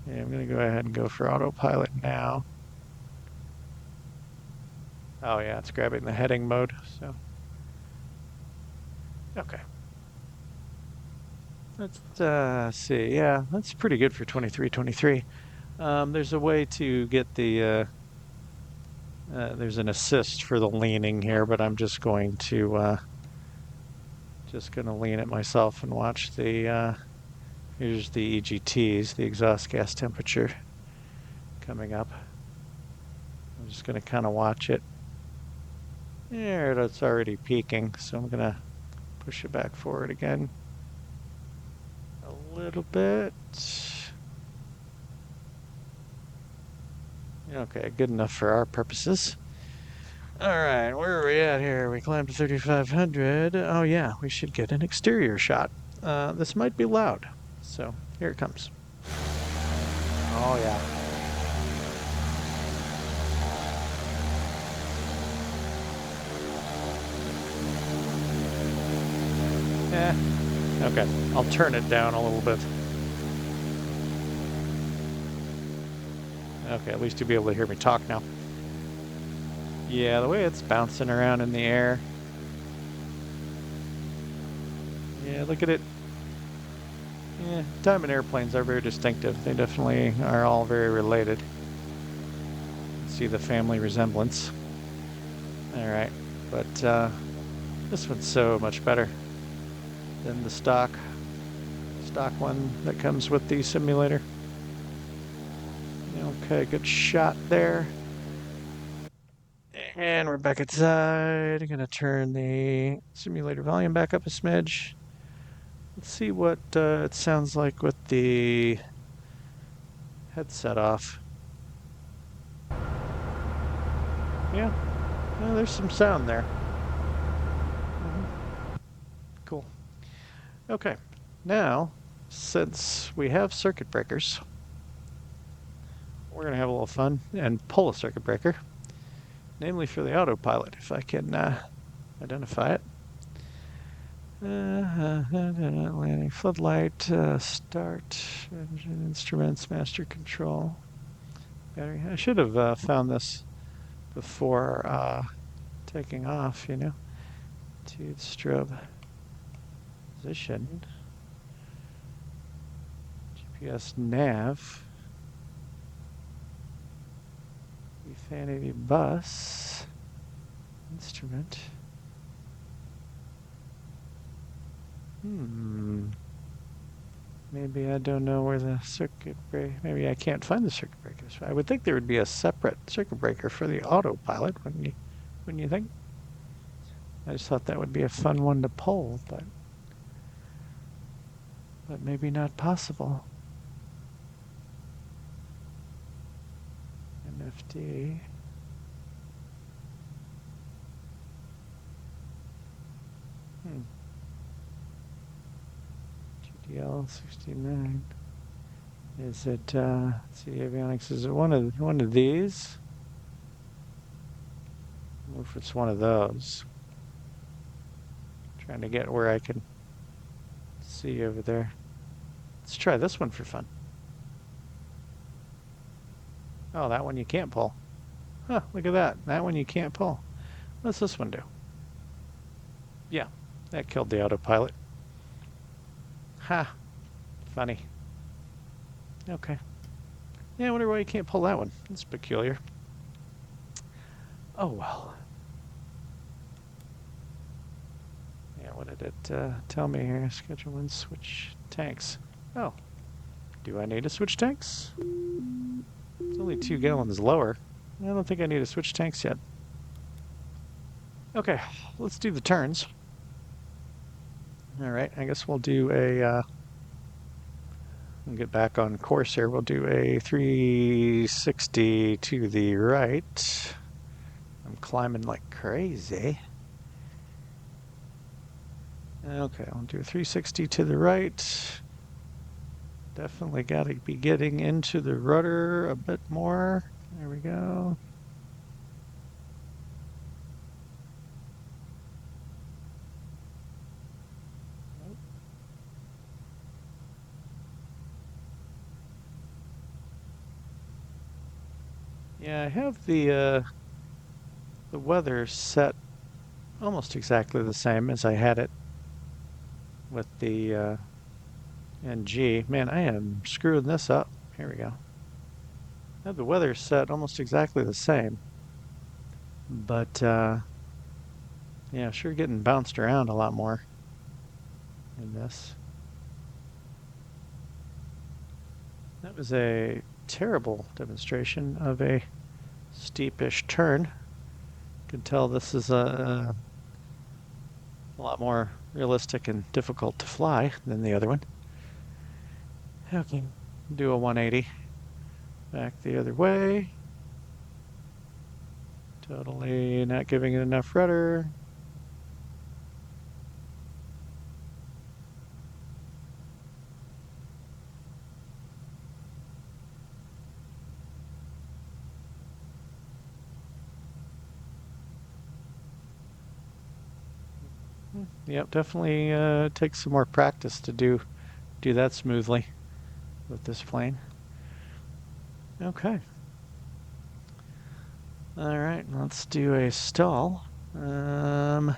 yeah, I'm going to go ahead and go for autopilot now. Oh yeah, it's grabbing the heading mode, so. Okay. Let's see. Yeah, that's pretty good for 23. There's a way to get there's an assist for the leaning here, but I'm just going to lean it myself and watch here's the EGTs, the exhaust gas temperature coming up. I'm just going to kind of watch it. There, it's already peaking, so I'm going to push it back forward again a little bit. Okay, good enough for our purposes. All right, where are we at here? We climbed to 3,500. Oh yeah, we should get an exterior shot. This might be loud, so here it comes. Oh yeah. Okay, I'll turn it down a little bit. Okay, at least you'll be able to hear me talk now. Yeah, the way it's bouncing around in the air. Yeah, look at it. Yeah, diamond airplanes are very distinctive. They definitely are all very related. See the family resemblance. All right, but this one's so much better than the stock one that comes with the simulator. Okay, good shot there. And we're back inside. I'm gonna turn the simulator volume back up a smidge. Let's see what it sounds like with the headset off. Yeah, there's some sound there. Cool. Okay, now, since we have circuit breakers, we're going to have a little fun and pull a circuit breaker, namely for the autopilot, if I can identify it. Landing floodlight, start, engine, instruments, master control, battery. I should have found this before taking off, to strobe position, GPS nav, Fanny bus, instrument. Maybe I don't know where the circuit breaker, maybe I can't find the circuit breakers. I would think there would be a separate circuit breaker for the autopilot, wouldn't you think? I just thought that would be a fun one to pull, but maybe not possible. MFD. GDL 69. Is it let's see, avionics, is it one of these? I wonder if it's one of those. Trying to get where I can see over there. Let's try this one for fun. Oh, that one you can't pull. Oh, look at that. That one you can't pull. What's this one do? Yeah, that killed the autopilot. Ha, funny. Okay. Yeah, I wonder why you can't pull that one. That's peculiar. Oh, well. Yeah, what did it tell me here? Schedule and switch tanks. Oh, do I need to switch tanks? It's only 2 gallons lower. I don't think I need to switch tanks yet. Okay, let's do the turns. All right, I guess we'll do we'll get back on course here. We'll do a 360 to the right. I'm climbing like crazy. Okay, I'll do a 360 to the right. Definitely got to be getting into the rudder a bit more. There we go. Yeah, I have the weather set almost exactly the same as I had it with the NG. Man, I am screwing this up. Here we go. I have the weather set almost exactly the same, but yeah, sure getting bounced around a lot more in this. That was a terrible demonstration of a steepish turn. You can tell this is a lot more realistic and difficult to fly than the other one. Okay, do a 180 back the other way. Totally not giving it enough rudder. Yep, definitely takes some more practice to do that smoothly with this plane. Okay. All right, let's do a stall. Let's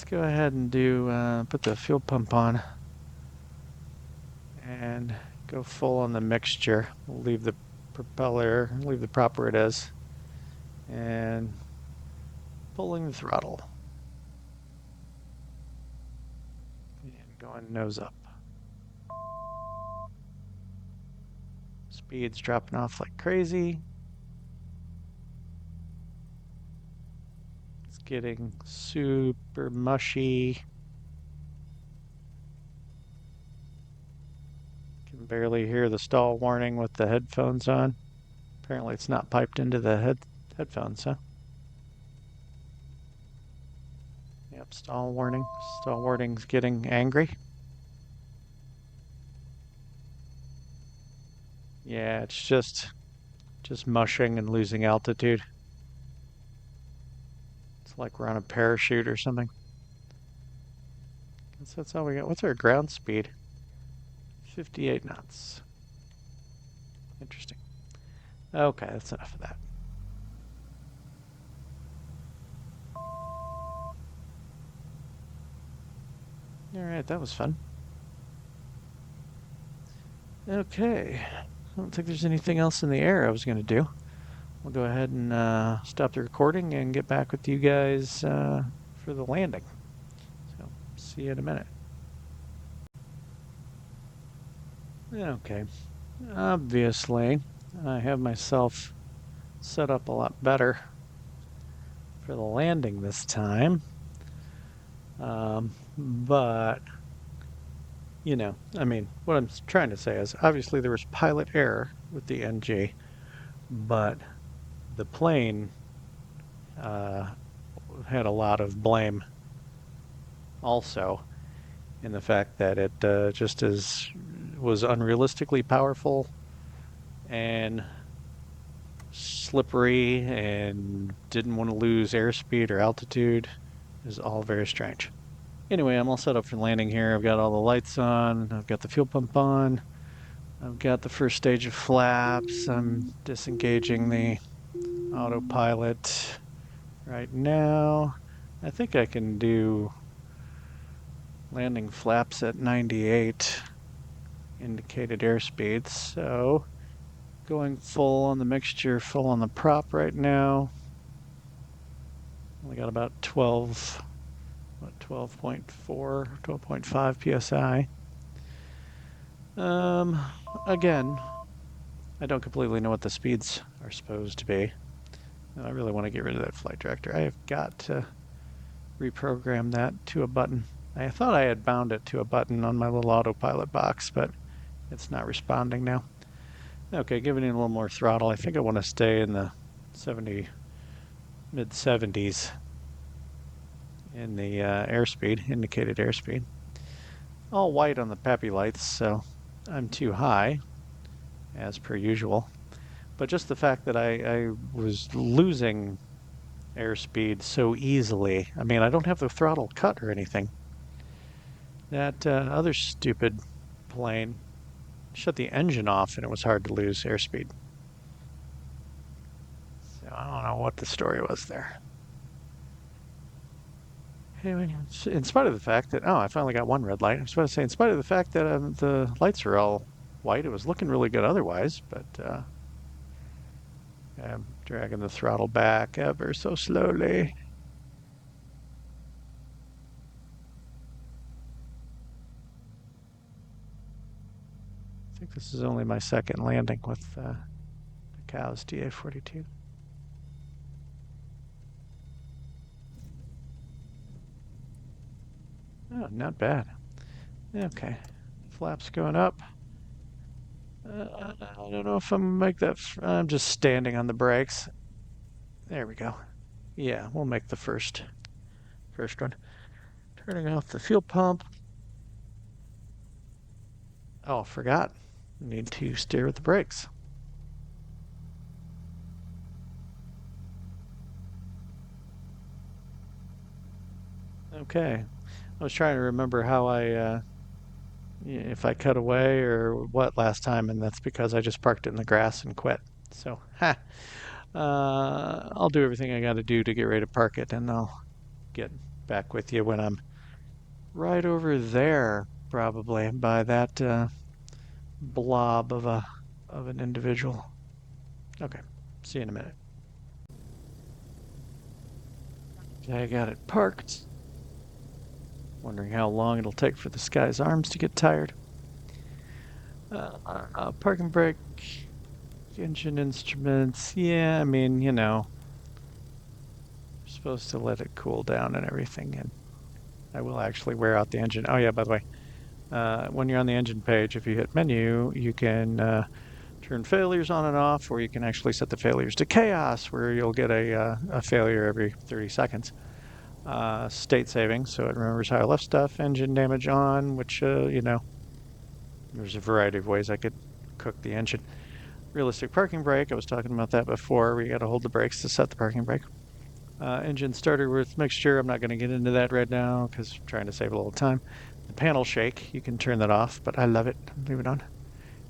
go ahead and do put the fuel pump on and go full on the mixture. We'll leave the propeller, leave the prop where it is, and pulling the throttle. And going nose up. Speed's dropping off like crazy. It's getting super mushy. Can barely hear the stall warning with the headphones on. Apparently it's not piped into the headphones, huh? Yep, stall warning. Stall warning's getting angry. Yeah, it's just mushing and losing altitude. It's like we're on a parachute or something. Guess that's all we got. What's our ground speed? 58 knots. Interesting. Okay, that's enough of that. All right, that was fun. Okay, I don't think there's anything else in the air I was going to do. We'll go ahead and stop the recording and get back with you guys for the landing. So, see you in a minute. Okay, obviously, I have myself set up a lot better for the landing this time. But, you know, I mean, what I'm trying to say is obviously there was pilot error with the NG, but the plane had a lot of blame also in the fact that it was unrealistically powerful and slippery and didn't want to lose airspeed or altitude. It was all very strange. Anyway, I'm all set up for landing here. I've got all the lights on. I've got the fuel pump on. I've got the first stage of flaps. I'm disengaging the autopilot right now. I think I can do landing flaps at 98 indicated airspeed. So going full on the mixture, full on the prop right now. Only got about 12, what, 12.4, 12.5 psi. Again, I don't completely know what the speeds are supposed to be. I really want to get rid of that flight director. I have got to reprogram that to a button. I thought I had bound it to a button on my little autopilot box, but it's not responding now. Okay, giving it a little more throttle. I think I want to stay in the mid 70s in the airspeed, indicated airspeed. All white on the PAPI lights, so I'm too high, as per usual. But just the fact that I was losing airspeed so easily. I mean, I don't have the throttle cut or anything. That other stupid plane shut the engine off and it was hard to lose airspeed. So I don't know what the story was there. Anyway, in spite of the fact that, I finally got one red light. I was about to say, in spite of the fact that the lights are all white, it was looking really good otherwise, but I'm dragging the throttle back ever so slowly. I think this is only my second landing with the Cows DA42. Oh, not bad. Okay, flaps going up. I don't know if I'm gonna make that. I'm just standing on the brakes. There we go. Yeah, we'll make the first one. Turning off the fuel pump. Oh, forgot. Need to steer with the brakes. Okay. I was trying to remember how if I cut away or what last time, and that's because I just parked it in the grass and quit. So, I'll do everything I got to do to get ready to park it, and I'll get back with you when I'm right over there, probably by that blob of an individual. Okay, see you in a minute. Okay, I got it parked. Wondering how long it'll take for this guy's arms to get tired. Parking brake, engine instruments. Yeah, I mean, you know, you're supposed to let it cool down and everything. And I will actually wear out the engine. Oh yeah, by the way, when you're on the engine page, if you hit menu, you can turn failures on and off, or you can actually set the failures to chaos, where you'll get a failure every 30 seconds. State saving, so it remembers how I left stuff. Engine damage on, which, you know, there's a variety of ways I could cook the engine. Realistic parking brake, I was talking about that before. We got to hold the brakes to set the parking brake. Engine starter with mixture, I'm not going to get into that right now because I'm trying to save a little time. The panel shake, you can turn that off, but I love it. Leave it on.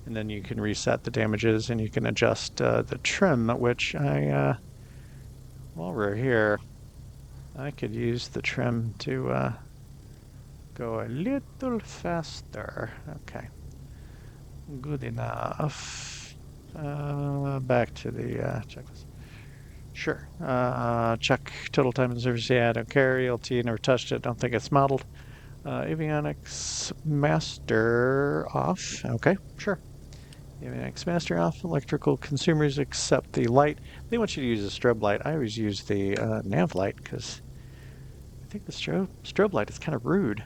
And then you can reset the damages and you can adjust the trim, which while we're here, I could use the trim to go a little faster. Okay. Good enough. Back to the checklist. Sure. Check total time in service. Yeah, I don't care. ELT, never touched it. Don't think it's modeled. Avionics master off. Okay, sure. Avionics master off. Electrical consumers accept the light. They want you to use a strobe light. I always use the nav light because I think the strobe light is kind of rude.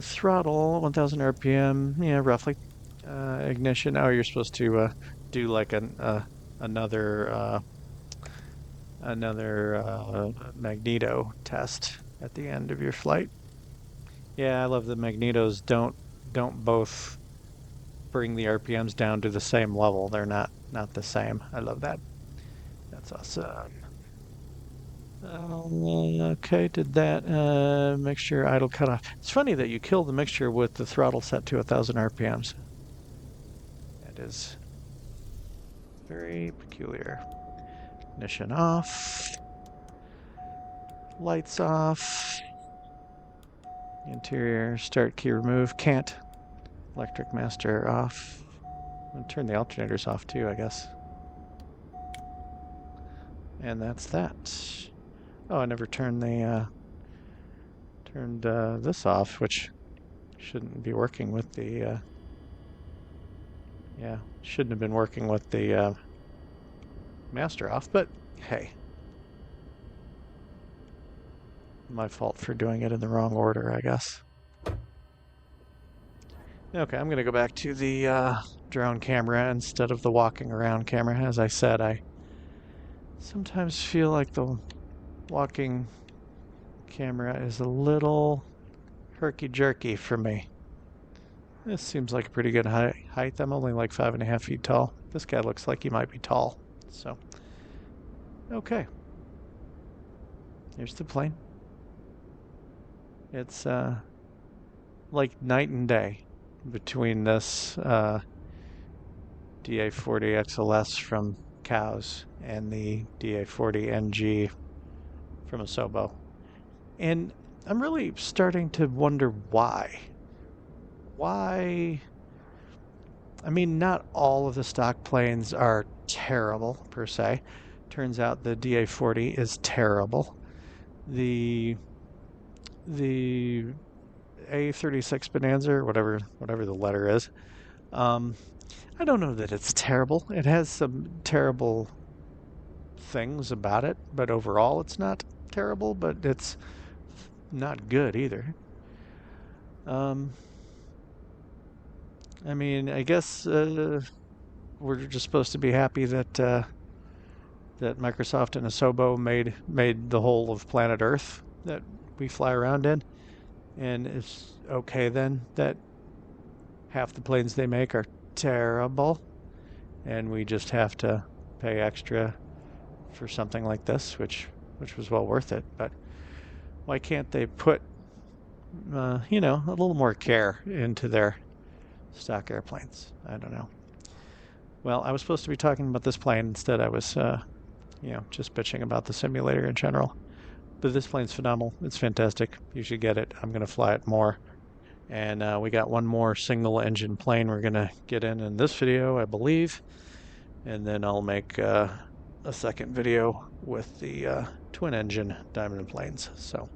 Throttle, 1000 RPM, yeah, roughly. Ignition, oh, you're supposed to do like another magneto test at the end of your flight. Yeah, I love the magnetos don't both bring the RPMs down to the same level. They're not the same. I love that. That's awesome. Okay, did that mixture idle cutoff. It's funny that you kill the mixture with the throttle set to 1000 RPMs. That is very peculiar. Ignition off. Lights off. Interior start key remove. Can't. Electric master off. I'm gonna turn the alternators off too, I guess. And that's that. Oh, I never turned the this off, which shouldn't be working with the yeah, shouldn't have been working with the master off, but hey, my fault for doing it in the wrong order, I guess. Okay, I'm gonna go back to the drone camera instead of the walking around camera. As I said, I sometimes feel like the walking camera is a little herky-jerky for me. This seems like a pretty good height. I'm only like 5.5 feet tall. This guy looks like he might be tall. So, okay. Here's the plane. It's like night and day between this DA40 XLS from Cows and the DA40 NG from Asobo. And I'm really starting to wonder why. Why? I mean, not all of the stock planes are terrible per se. Turns out the DA40 is terrible. The A36 Bonanza, or whatever the letter is, I don't know that it's terrible. It has some terrible things about it, but overall it's not terrible, but it's not good either. I mean, I guess we're just supposed to be happy that that Microsoft and Asobo made the whole of planet Earth that we fly around in, and it's okay then that half the planes they make are terrible, and we just have to pay extra for something like this, which was well worth it. But why can't they put you know, a little more care into their stock airplanes? I don't know. Well, I was supposed to be talking about this plane. Instead, I was, you know, just bitching about the simulator in general. But this plane's phenomenal. It's fantastic. You should get it. I'm going to fly it more. And we got one more single engine plane we're going to get in this video, I believe. And then I'll make a second video with the twin engine Diamond planes. So,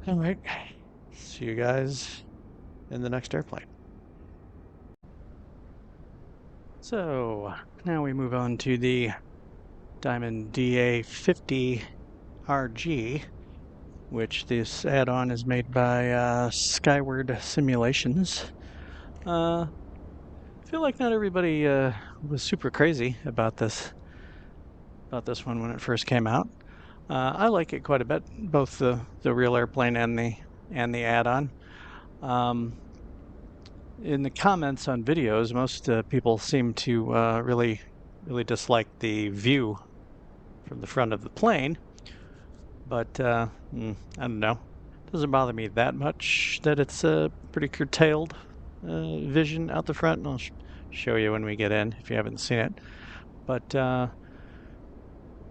all right. See you guys in the next airplane. So now we move on to the Diamond DA40 RG, which this add-on is made by Skyward Simulations. I feel like not everybody was super crazy about this one when it first came out. I like it quite a bit, both the real airplane and the add-on. In the comments on videos, most people seem to really dislike the view from the front of the plane, but I don't know. It doesn't bother me that much that it's a pretty curtailed vision out the front. I'll show you when we get in if you haven't seen it. But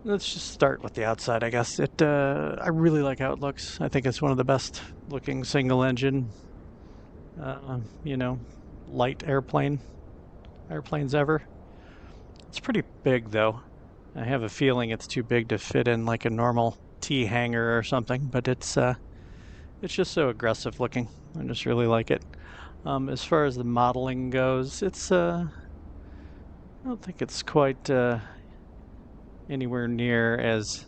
let's just start with the outside, I guess. I really like how it looks. I think it's one of the best looking single engine you know, light airplanes ever. It's pretty big though. I have a feeling it's too big to fit in like a normal T hangar or something, but it's just so aggressive looking. I just really like it. As far as the modeling goes, it's I don't think it's quite anywhere near as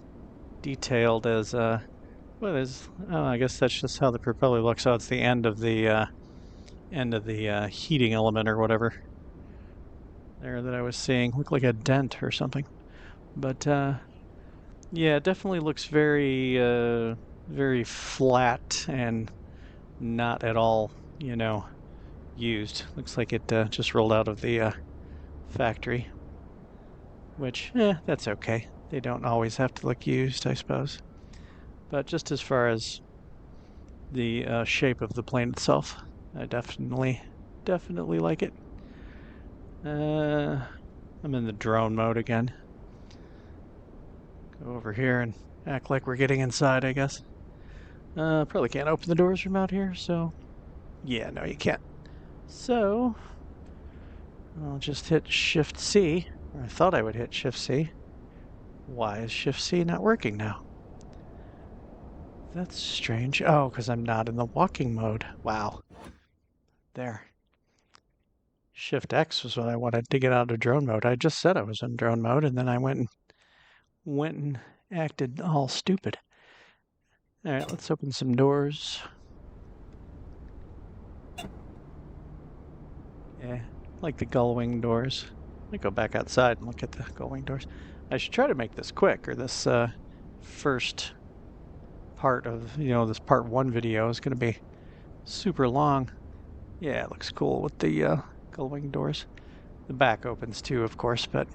detailed as well as I guess that's just how the propeller looks. So it's the end of the heating element or whatever there that I was seeing. Looked like a dent or something. But yeah, it definitely looks very very flat and not at all, you know, used. Looks like it just rolled out of the factory, which that's okay. They don't always have to look used, I suppose. But just as far as the shape of the plane itself, I definitely like it. I'm in the drone mode again. Go over here and act like we're getting inside, I guess. Probably can't open the doors from out here, so yeah, no, you can't. So I'll just hit Shift C. Or I thought I would hit Shift C. Why is Shift C not working now? That's strange. Oh, because I'm not in the walking mode. Wow. There. Shift X was what I wanted to get out of drone mode. I just said I was in drone mode, and then I went and acted all stupid. All right, let's open some doors. Yeah, like the gull-wing doors. Let me go back outside and look at the gull-wing doors. I should try to make this quick, or this first part of, this part 1 video is going to be super long. Yeah, it looks cool with the gull-wing doors. The back opens too, of course, but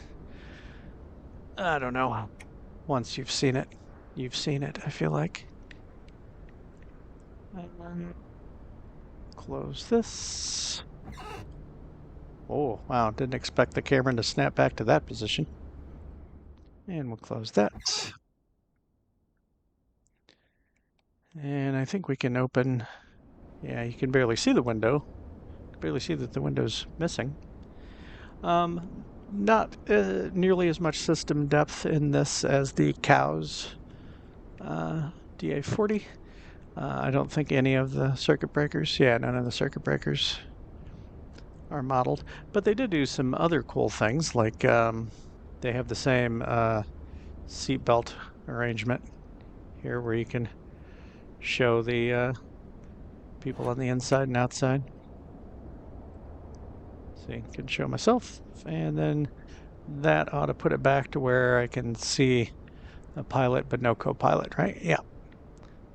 I don't know. Once you've seen it, I feel like. Close this. Oh, wow, didn't expect the camera to snap back to that position. And we'll close that. And I think we can open, yeah, you can barely see the window. Barely see that the window's missing. Not nearly as much system depth in this as the cows DA40. I don't think any of the circuit breakers, yeah, none of the circuit breakers are modeled, but they did do some other cool things, like they have the same seatbelt arrangement here where you can show the people on the inside and outside. See, I can show myself, and then that ought to put it back to where I can see a pilot but no co-pilot, right? Yeah.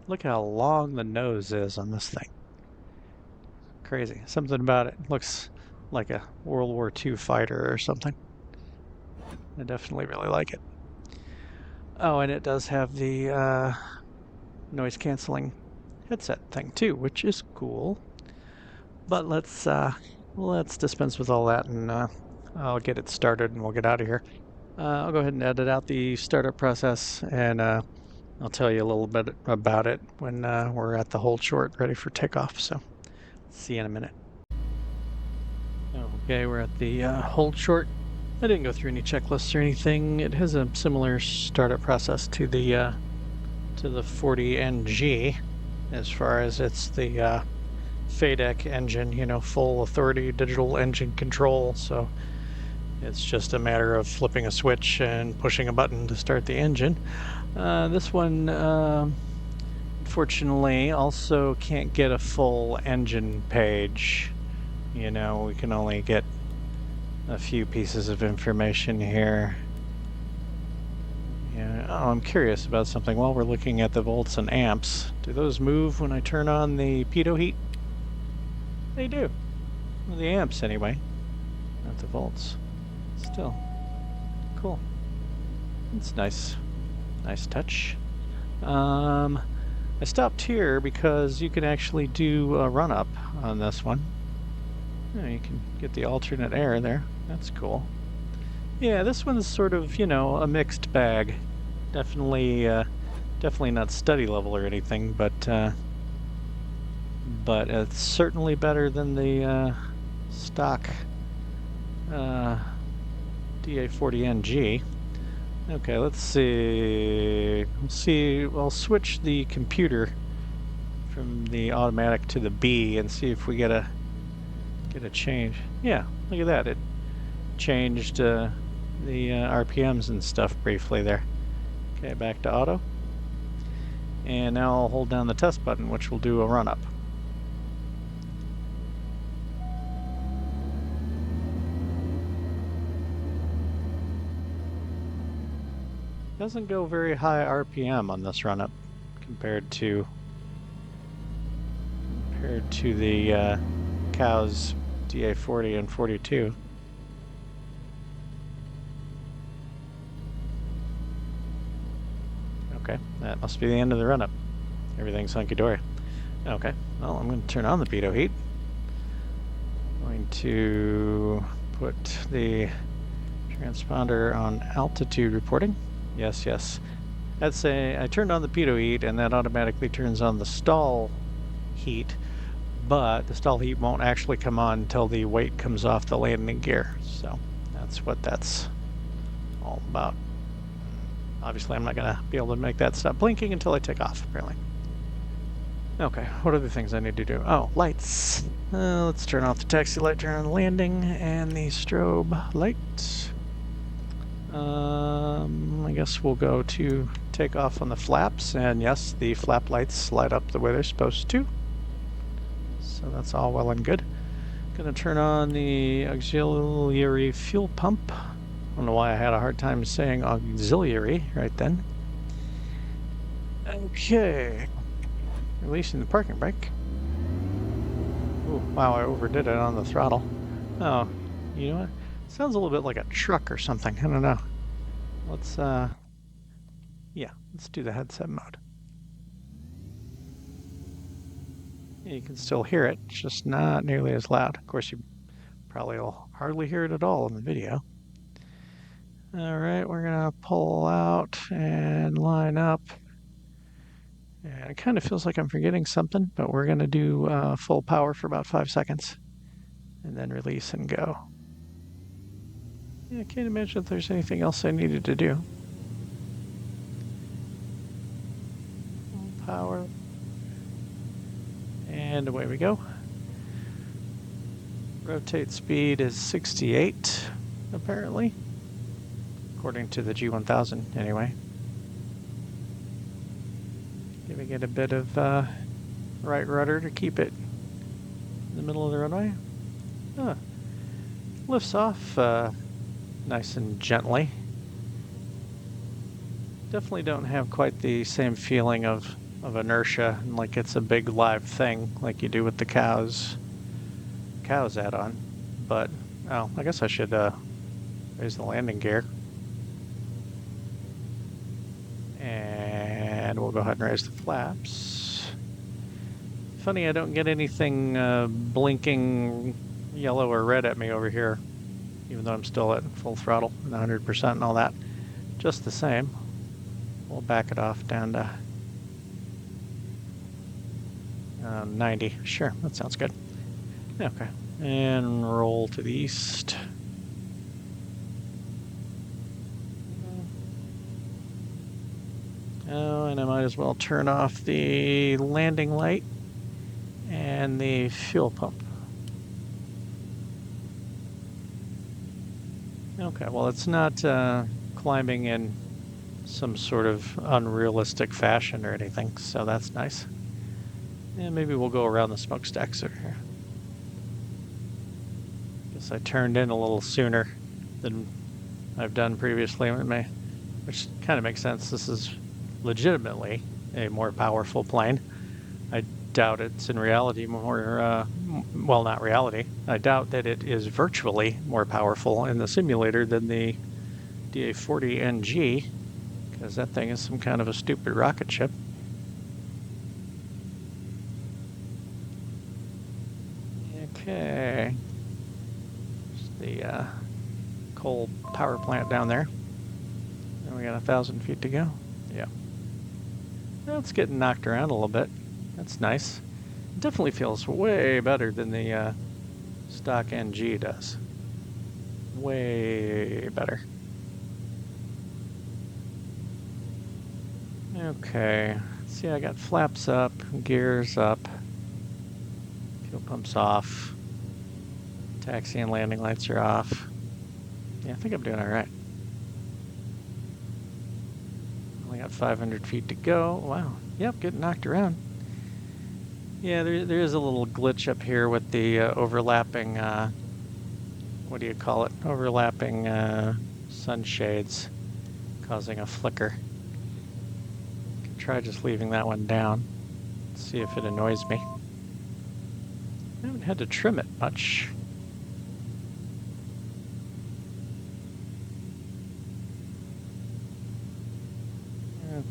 Look how long the nose is on this thing. Crazy. Something about it looks like a World War II fighter or something. I definitely really like it. Oh, and it does have the noise canceling headset thing too, which is cool. But let's dispense with all that, and I'll get it started and we'll get out of here. I'll go ahead and edit out the startup process, and I'll tell you a little bit about it when we're at the hold short ready for takeoff. So see you in a minute. Okay, we're at the hold short. I didn't go through any checklists or anything. It has a similar startup process to the 40 NG, as far as it's the FADEC engine, full authority digital engine control. So it's just a matter of flipping a switch and pushing a button to start the engine. This one, unfortunately, also can't get a full engine page. We can only get a few pieces of information here. Yeah. Oh, I'm curious about something. While we're looking at the volts and amps, do those move when I turn on the pitot heat? They do. Well, the amps, anyway. Not the volts. Still. Cool. It's nice. Nice touch. I stopped here because you can actually do a run-up on this one. You can get the alternate air there. That's cool. Yeah, this one's sort of, a mixed bag. Definitely not study level or anything, but it's certainly better than the stock DA40 NG. Okay, let's see. I'll switch the computer from the automatic to the B and see if we get a change. Yeah, look at that. It changed the RPMs and stuff briefly there. Okay, back to auto. And now I'll hold down the test button, which will do a run-up. Doesn't go very high RPM on this run-up compared to the cows DA40 and 42. Okay, that must be the end of the run-up. Everything's hunky-dory. Okay, well, I'm going to turn on the pitot heat. I'm going to put the transponder on altitude reporting. Yes, I'd say I turned on the pitot heat, and that automatically turns on the stall heat, but the stall heat won't actually come on until the weight comes off the landing gear. So that's what that's all about. Obviously, I'm not going to be able to make that stop blinking until I take off, apparently. Okay, what are the things I need to do? Oh, lights. Let's turn off the taxi light, turn on the landing, and the strobe light. I guess we'll go to take off on the flaps, and yes, the flap lights light up the way they're supposed to. So that's all well and good. Gonna turn on the auxiliary fuel pump. I don't know why I had a hard time saying auxiliary right then. Okay. Releasing the parking brake. Ooh, wow, I overdid it on the throttle. Oh, you know what? Sounds a little bit like a truck or something. I don't know. Let's, yeah, let's do the headset mode. Yeah, you can still hear it, it's just not nearly as loud. Of course, you probably will hardly hear it at all in the video. All right, we're gonna pull out and line up. And it kind of feels like I'm forgetting something, but we're gonna do full power for about 5 seconds and then release and go. Yeah, I can't imagine if there's anything else I needed to do. Full power. And away we go. Rotate speed is 68, apparently. According to the G1000, anyway. Giving it a bit of right rudder to keep it in the middle of the runway. Lifts off nice and gently. Definitely don't have quite the same feeling of inertia, and like it's a big live thing like you do with the cows add-on. But oh, I guess I should raise the landing gear. And we'll go ahead and raise the flaps. Funny, I don't get anything blinking yellow or red at me over here, even though I'm still at full throttle and 100% and all that. Just the same. We'll back it off down to 90. Sure, that sounds good. Okay, and roll to the east. Oh, and I might as well turn off the landing light and the fuel pump. Okay, well, it's not climbing in some sort of unrealistic fashion or anything, so that's nice. And maybe we'll go around the smokestacks over here. Guess I turned in a little sooner than I've done previously, which kind of makes sense. This is legitimately a more powerful plane. I doubt it's in reality more, well, not reality. I doubt that it is virtually more powerful in the simulator than the DA40 NG, because that thing is some kind of a stupid rocket ship. Okay. There's the coal power plant down there. And we got 1,000 feet to go. Yeah. Well, it's getting knocked around a little bit. That's nice. It definitely feels way better than the stock NG does. Way better. Okay. See, I got flaps up, gears up, fuel pumps off, taxi and landing lights are off. Yeah, I think I'm doing all right. Only got 500 feet to go. Wow. Yep, getting knocked around. Yeah, there is a little glitch up here with the overlapping, what do you call it? Overlapping sunshades causing a flicker. Could try just leaving that one down. See if it annoys me. I haven't had to trim it much.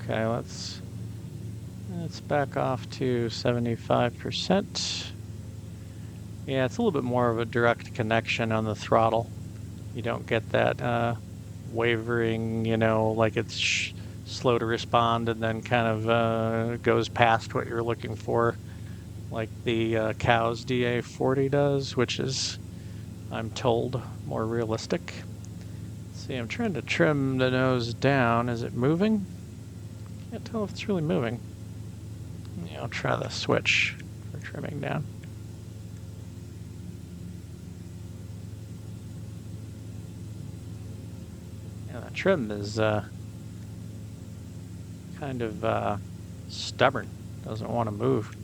Okay, let's back off to 75%. Yeah, it's a little bit more of a direct connection on the throttle. You don't get that wavering, you know, like it's slow to respond and then kind of goes past what you're looking for, like the cow's DA40 does, which is, I'm told, more realistic. Let's see, I'm trying to trim the nose down. Is it moving? Can't tell if it's really moving. Yeah, I'll try the switch for trimming down. Yeah, the trim is kind of stubborn. Doesn't want to move.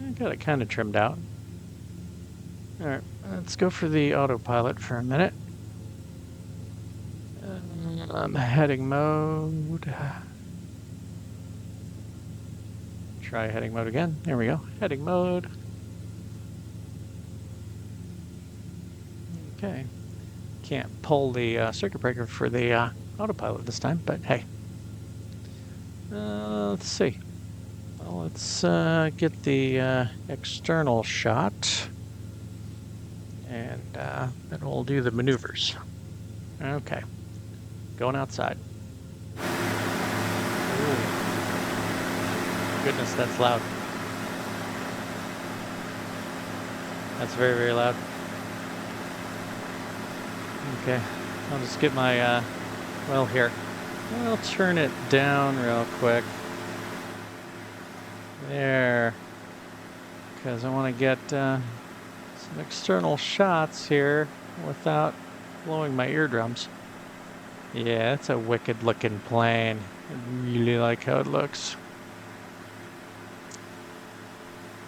I got it kind of trimmed out. All right, let's go for the autopilot for a minute. Heading mode. Try heading mode again. There we go. Heading mode. Okay. Can't pull the circuit breaker for the autopilot this time, but hey. Let's see. Well, let's get the external shot, and then we'll do the maneuvers. Okay. Going outside. Ooh. Goodness, that's loud. That's very, very loud. Okay, I'll just get my, well, here. I'll turn it down real quick. There. Because I want to get some external shots here without blowing my eardrums. Yeah, it's a wicked looking plane. I really like how it looks.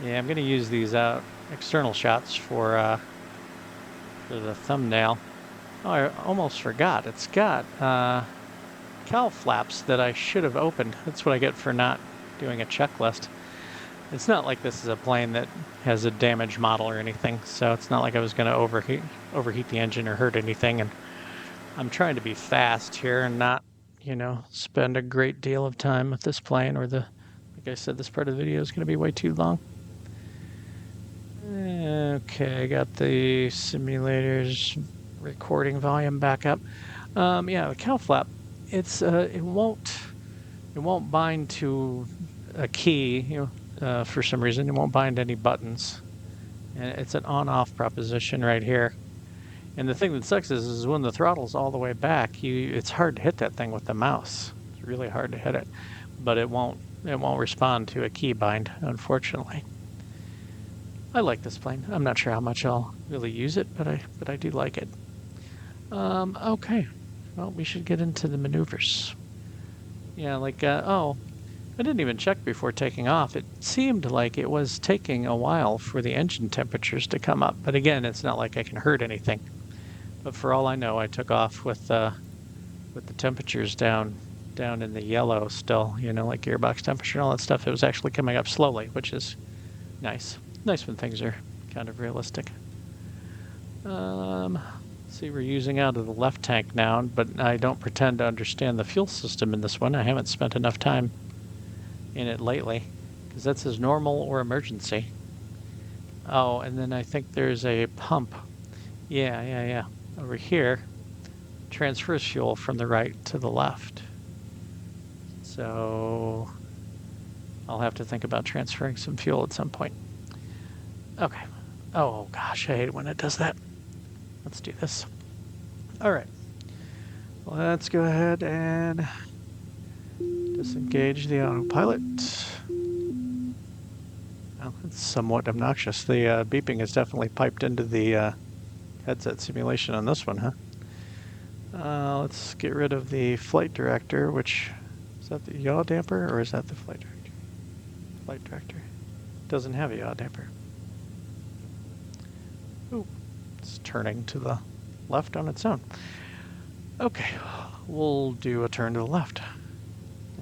Yeah, I'm going to use these external shots for the thumbnail. Oh, I almost forgot. It's got cowl flaps that I should have opened. That's what I get for not doing a checklist. It's not like this is a plane that has a damaged model or anything, so it's not like I was going to overheat the engine or hurt anything. And I'm trying to be fast here and not, spend a great deal of time with this plane, or like I said, this part of the video is going to be way too long. Okay, I got the simulators recording volume back up. Yeah, the cowl flap, it won't bind to a key, for some reason. It won't bind any buttons. And it's an on-off proposition right here. And the thing that sucks is when the throttle's all the way back, it's hard to hit that thing with the mouse. It's really hard to hit it, but it won't respond to a key bind, unfortunately. I like this plane. I'm not sure how much I'll really use it, but I do like it. Okay. Well, we should get into the maneuvers. Yeah, I didn't even check before taking off. It seemed like it was taking a while for the engine temperatures to come up, but again, it's not like I can hurt anything. But for all I know, I took off with the temperatures down in the yellow still, like gearbox temperature and all that stuff. It was actually coming up slowly, which is nice. Nice when things are kind of realistic. See, we're using out of the left tank now, but I don't pretend to understand the fuel system in this one. I haven't spent enough time in it lately, because that says normal or emergency. Oh, and then I think there's a pump. Yeah. Over here, transfers fuel from the right to the left. So I'll have to think about transferring some fuel at some point. Okay. Oh gosh, I hate it when it does that. Let's do this. All right. Let's go ahead and disengage the autopilot. Well, it's somewhat obnoxious. The beeping is definitely piped into the headset simulation on this one, huh? Let's get rid of the flight director, which is that the yaw damper, or is that the flight director? Flight director doesn't have a yaw damper. Ooh, it's turning to the left on its own. Okay, we'll do a turn to the left.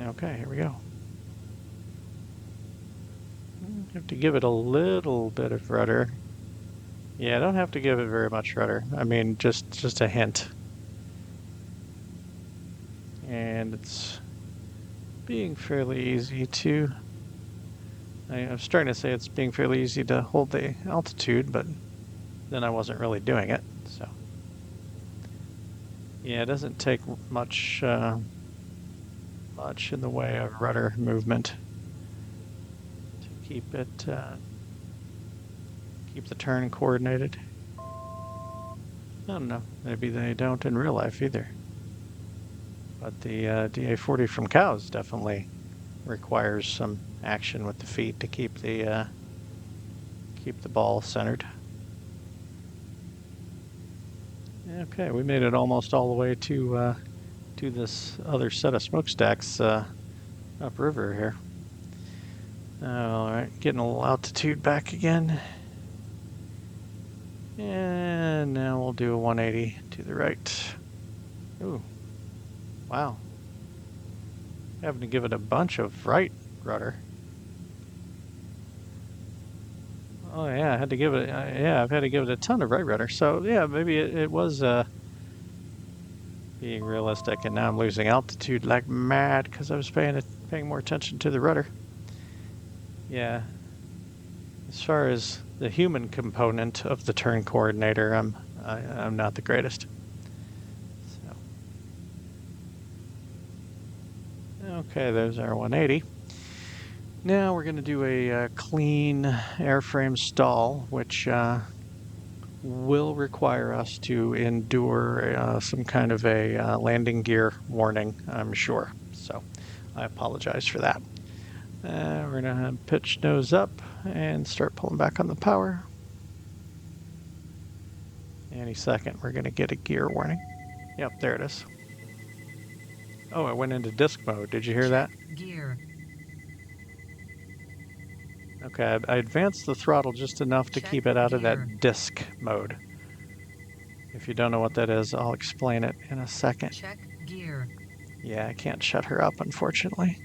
Okay, here we go. Have to give it a little bit of rudder. Yeah, I don't have to give it very much rudder. I mean, just a hint. And it's being fairly easy to... I'm starting to say it's being fairly easy to hold the altitude, but then I wasn't really doing it, so... Yeah, it doesn't take much much in the way of rudder movement to keep it keep the turn coordinated. I don't know. Maybe they don't in real life either. But the DA40 from cows definitely requires some action with the feet to keep the ball centered. Okay, we made it almost all the way to this other set of smokestacks upriver here. All right, getting a little altitude back again. And now we'll do a 180 to the right. Ooh, wow. Having to give it a bunch of right rudder. Oh yeah, I had to give it. Yeah, I've had to give it a ton of right rudder. So yeah, maybe it was being realistic, and now I'm losing altitude like mad because I was paying more attention to the rudder. Yeah. As far as the human component of the turn coordinator, I'm not the greatest. So. Okay, there's our 180. Now we're going to do a clean airframe stall, which will require us to endure some kind of a landing gear warning, I'm sure. So I apologize for that. We're going to pitch nose up and start pulling back on the power. Any second, we're going to get a gear warning. Yep, there it is. Oh, it went into disc mode. Did you hear that? Gear. Okay, I advanced the throttle just enough to keep it out of that disc mode. If you don't know what that is, I'll explain it in a second. Check gear. Yeah, I can't shut her up, unfortunately.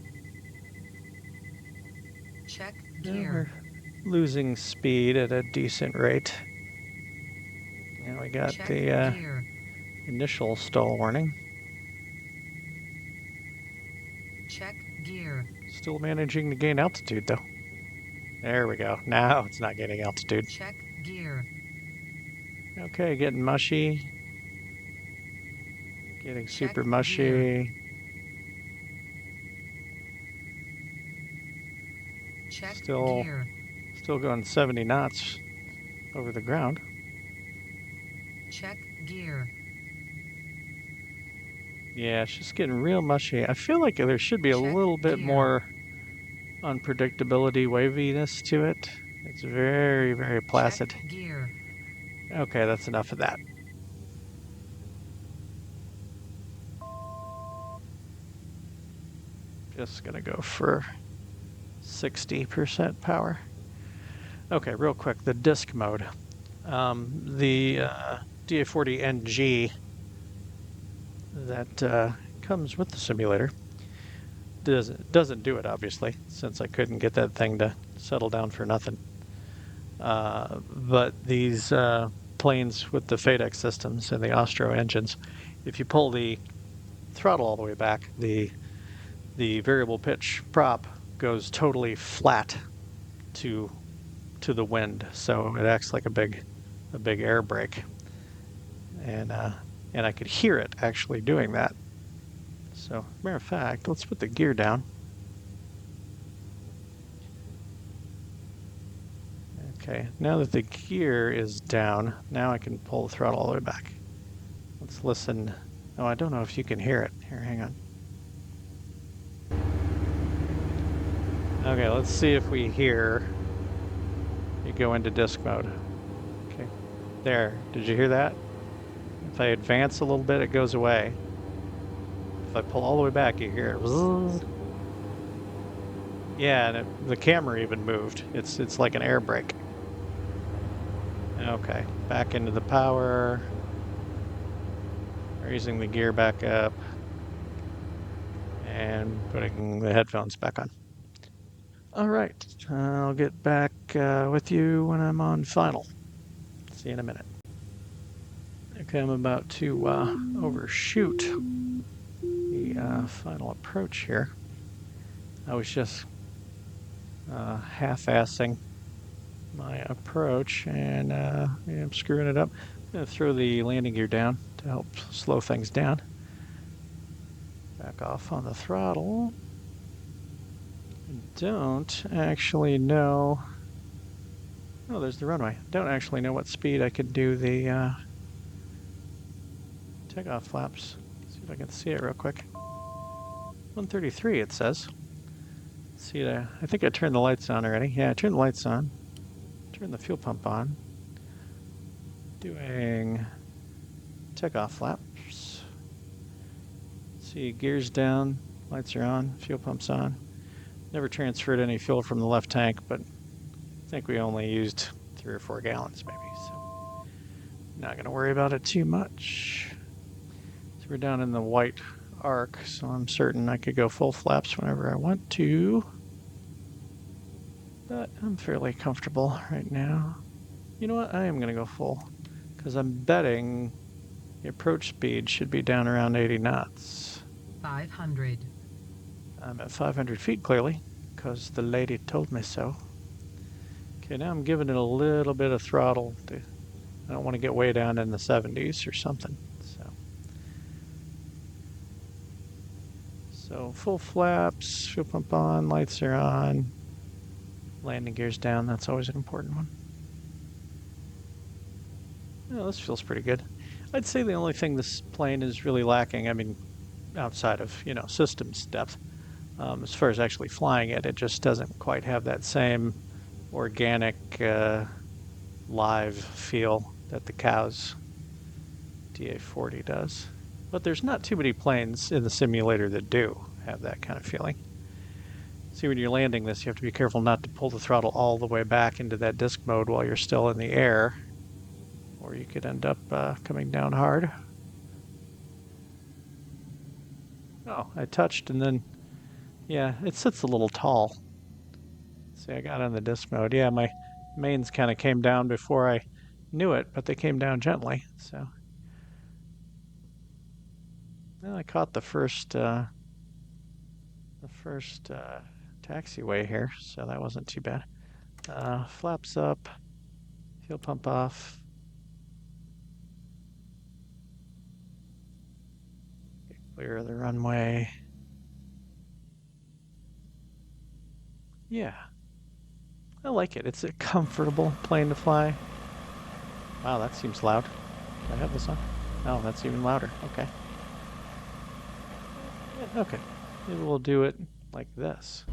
Check gear. We're losing speed at a decent rate. Now we got the initial stall warning. Check gear. Still managing to gain altitude, though. There we go. Now it's not gaining altitude. Check gear. Okay, getting mushy. Getting super mushy. Gear. Check still gear. Still going 70 knots over the ground. Check gear. Yeah, it's just getting real mushy. I feel like there should be a little bit more unpredictability, waviness to it. It's very, very placid. Check gear. Okay, that's enough of that. Just gonna go for 60% power. Okay, real quick, the disc mode. The DA40 NG that comes with the simulator doesn't do it, obviously, since I couldn't get that thing to settle down for nothing. But these planes with the FADEC systems and the Ostro engines, if you pull the throttle all the way back, the variable pitch prop goes totally flat to the wind, so it acts like a big air brake, and I could hear it actually doing that. So, matter of fact, let's put the gear down. Okay, now that the gear is down, now I can pull the throttle all the way back. Let's listen. Oh, I don't know if you can hear it. Here, hang on. Okay, let's see if we hear it go into disc mode. Okay, there. Did you hear that? If I advance a little bit, it goes away. If I pull all the way back, you hear it. Yeah, and the camera even moved. It's like an air brake. Okay, back into the power. Raising the gear back up. And putting the headphones back on. All right, I'll get back with you when I'm on final. See you in a minute. Okay, I'm about to overshoot the final approach here. I was just half-assing my approach, and I'm screwing it up. I'm going to throw the landing gear down to help slow things down. Back off on the throttle. I don't actually know. Oh, there's the runway. Don't actually know what speed I could do the takeoff flaps. See if I can see it real quick. 133 it says. See there. I think I turned the lights on already. Yeah, I turned the lights on. Turn the fuel pump on. Doing takeoff flaps. See, gears down, lights are on, fuel pump's on. Never transferred any fuel from the left tank, but I think we only used 3 or 4 gallons maybe, so not going to worry about it too much. So we're down in the white arc, so I'm certain I could go full flaps whenever I want to. But I'm fairly comfortable right now. You know what? I am going to go full, because I'm betting the approach speed should be down around 80 knots. 500. I'm at 500 feet clearly, because the lady told me so. Okay, now I'm giving it a little bit of throttle. I don't want to get way down in the 70s or something. So full flaps, fuel pump on, lights are on, landing gears down. That's always an important one. Oh, this feels pretty good. I'd say the only thing this plane is really lacking, I mean, outside of, systems depth, as far as actually flying it, it just doesn't quite have that same organic, live feel that the Cow's DA40 does. But there's not too many planes in the simulator that do have that kind of feeling. See, when you're landing this, you have to be careful not to pull the throttle all the way back into that disc mode while you're still in the air, or you could end up coming down hard. Oh, I touched and then, yeah, it sits a little tall. See, I got on the disc mode. Yeah, my mains kind of came down before I knew it, but they came down gently, so. Well, I caught the first taxiway here, so that wasn't too bad. Flaps up, fuel pump off. Get clear of the runway. Yeah, I like it. It's a comfortable plane to fly. Wow, that seems loud. Do I have this on? Oh, that's even louder. Okay. Okay, maybe we'll do it like this.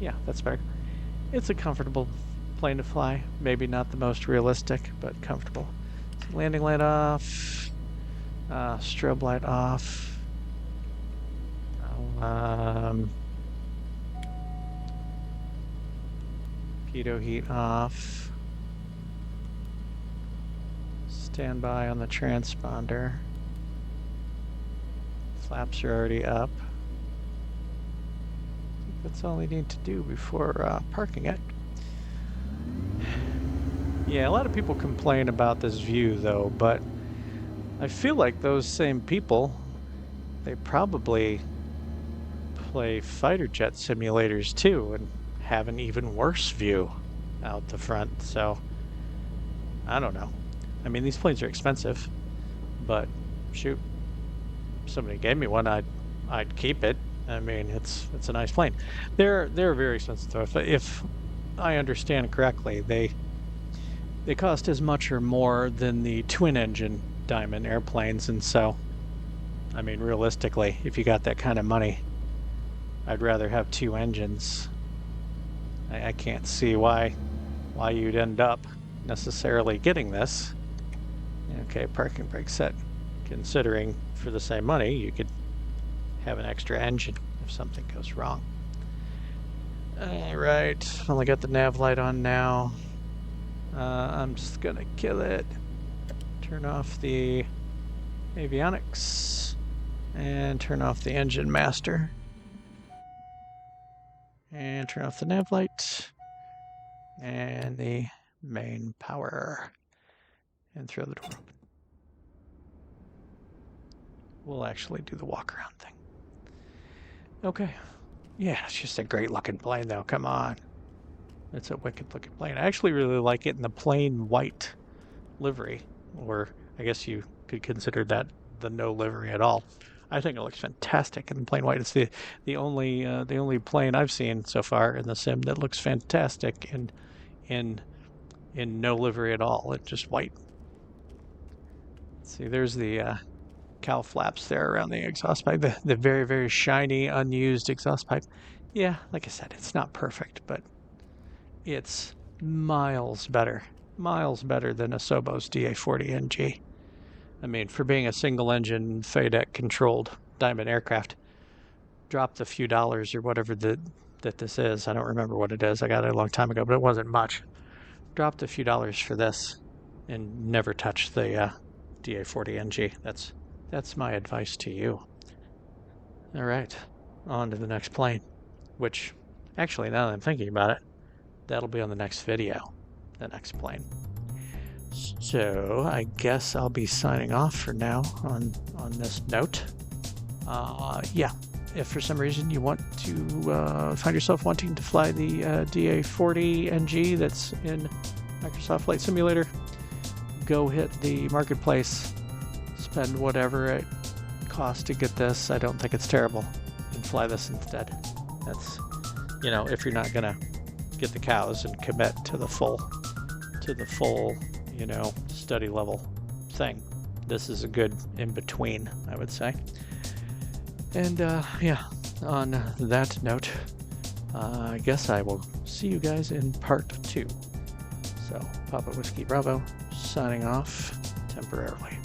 Yeah, that's better. It's a comfortable plane to fly. Maybe not the most realistic, but comfortable. So landing light off. Strobe light off. Pitot heat off. Standby on the transponder. Flaps are already up. I think that's all we need to do before parking it. Yeah, a lot of people complain about this view though, but I feel like those same people, they probably play fighter jet simulators too and have an even worse view out the front. So I don't know. I mean, these planes are expensive, but shoot, if somebody gave me one, I'd keep it. I mean, it's a nice plane. They're very expensive though. If I understand correctly, they cost as much or more than the twin-engine Diamond airplanes, and so, I mean, realistically, if you got that kind of money, I'd rather have 2 engines. I can't see why you'd end up necessarily getting this. Okay, parking brake set. Considering for the same money, you could have an extra engine if something goes wrong. Alright, only got the nav light on now. I'm just gonna kill it. Turn off the avionics and turn off the engine master. And turn off the nav light and the main power. And throw the door open. We'll actually do the walk around thing. Okay. Yeah, it's just a great looking plane though. Come on. It's a wicked looking plane. I actually really like it in the plain white livery, or I guess you could consider that the no livery at all. I think it looks fantastic in plain white. It's the only plane I've seen so far in the sim that looks fantastic in in no livery at all. It's just white. See, there's the cowl flaps there around the exhaust pipe. The very, very shiny, unused exhaust pipe. Yeah, like I said, it's not perfect, but it's miles better than Asobo's DA40 NG. I mean, for being a single engine FADEC controlled Diamond aircraft, dropped a few dollars or whatever that this is. I don't remember what it is. I got it a long time ago, but it wasn't much. Dropped a few dollars for this and never touched the DA40 NG. That's my advice to you. All right, on to the next plane, which actually, now that I'm thinking about it, that'll be on the next video, the next plane. So I guess I'll be signing off for now on this note. Yeah, if for some reason you want to find yourself wanting to fly the DA40 NG that's in Microsoft Flight Simulator, go hit the marketplace, spend whatever it costs to get this. I don't think it's terrible, and fly this instead. That's, you know, if you're not gonna get the cows and commit to the full, you know, study level thing. This is a good in between, I would say. And yeah, on that note, I guess I will see you guys in part 2. So, Papa Whiskey Bravo signing off temporarily.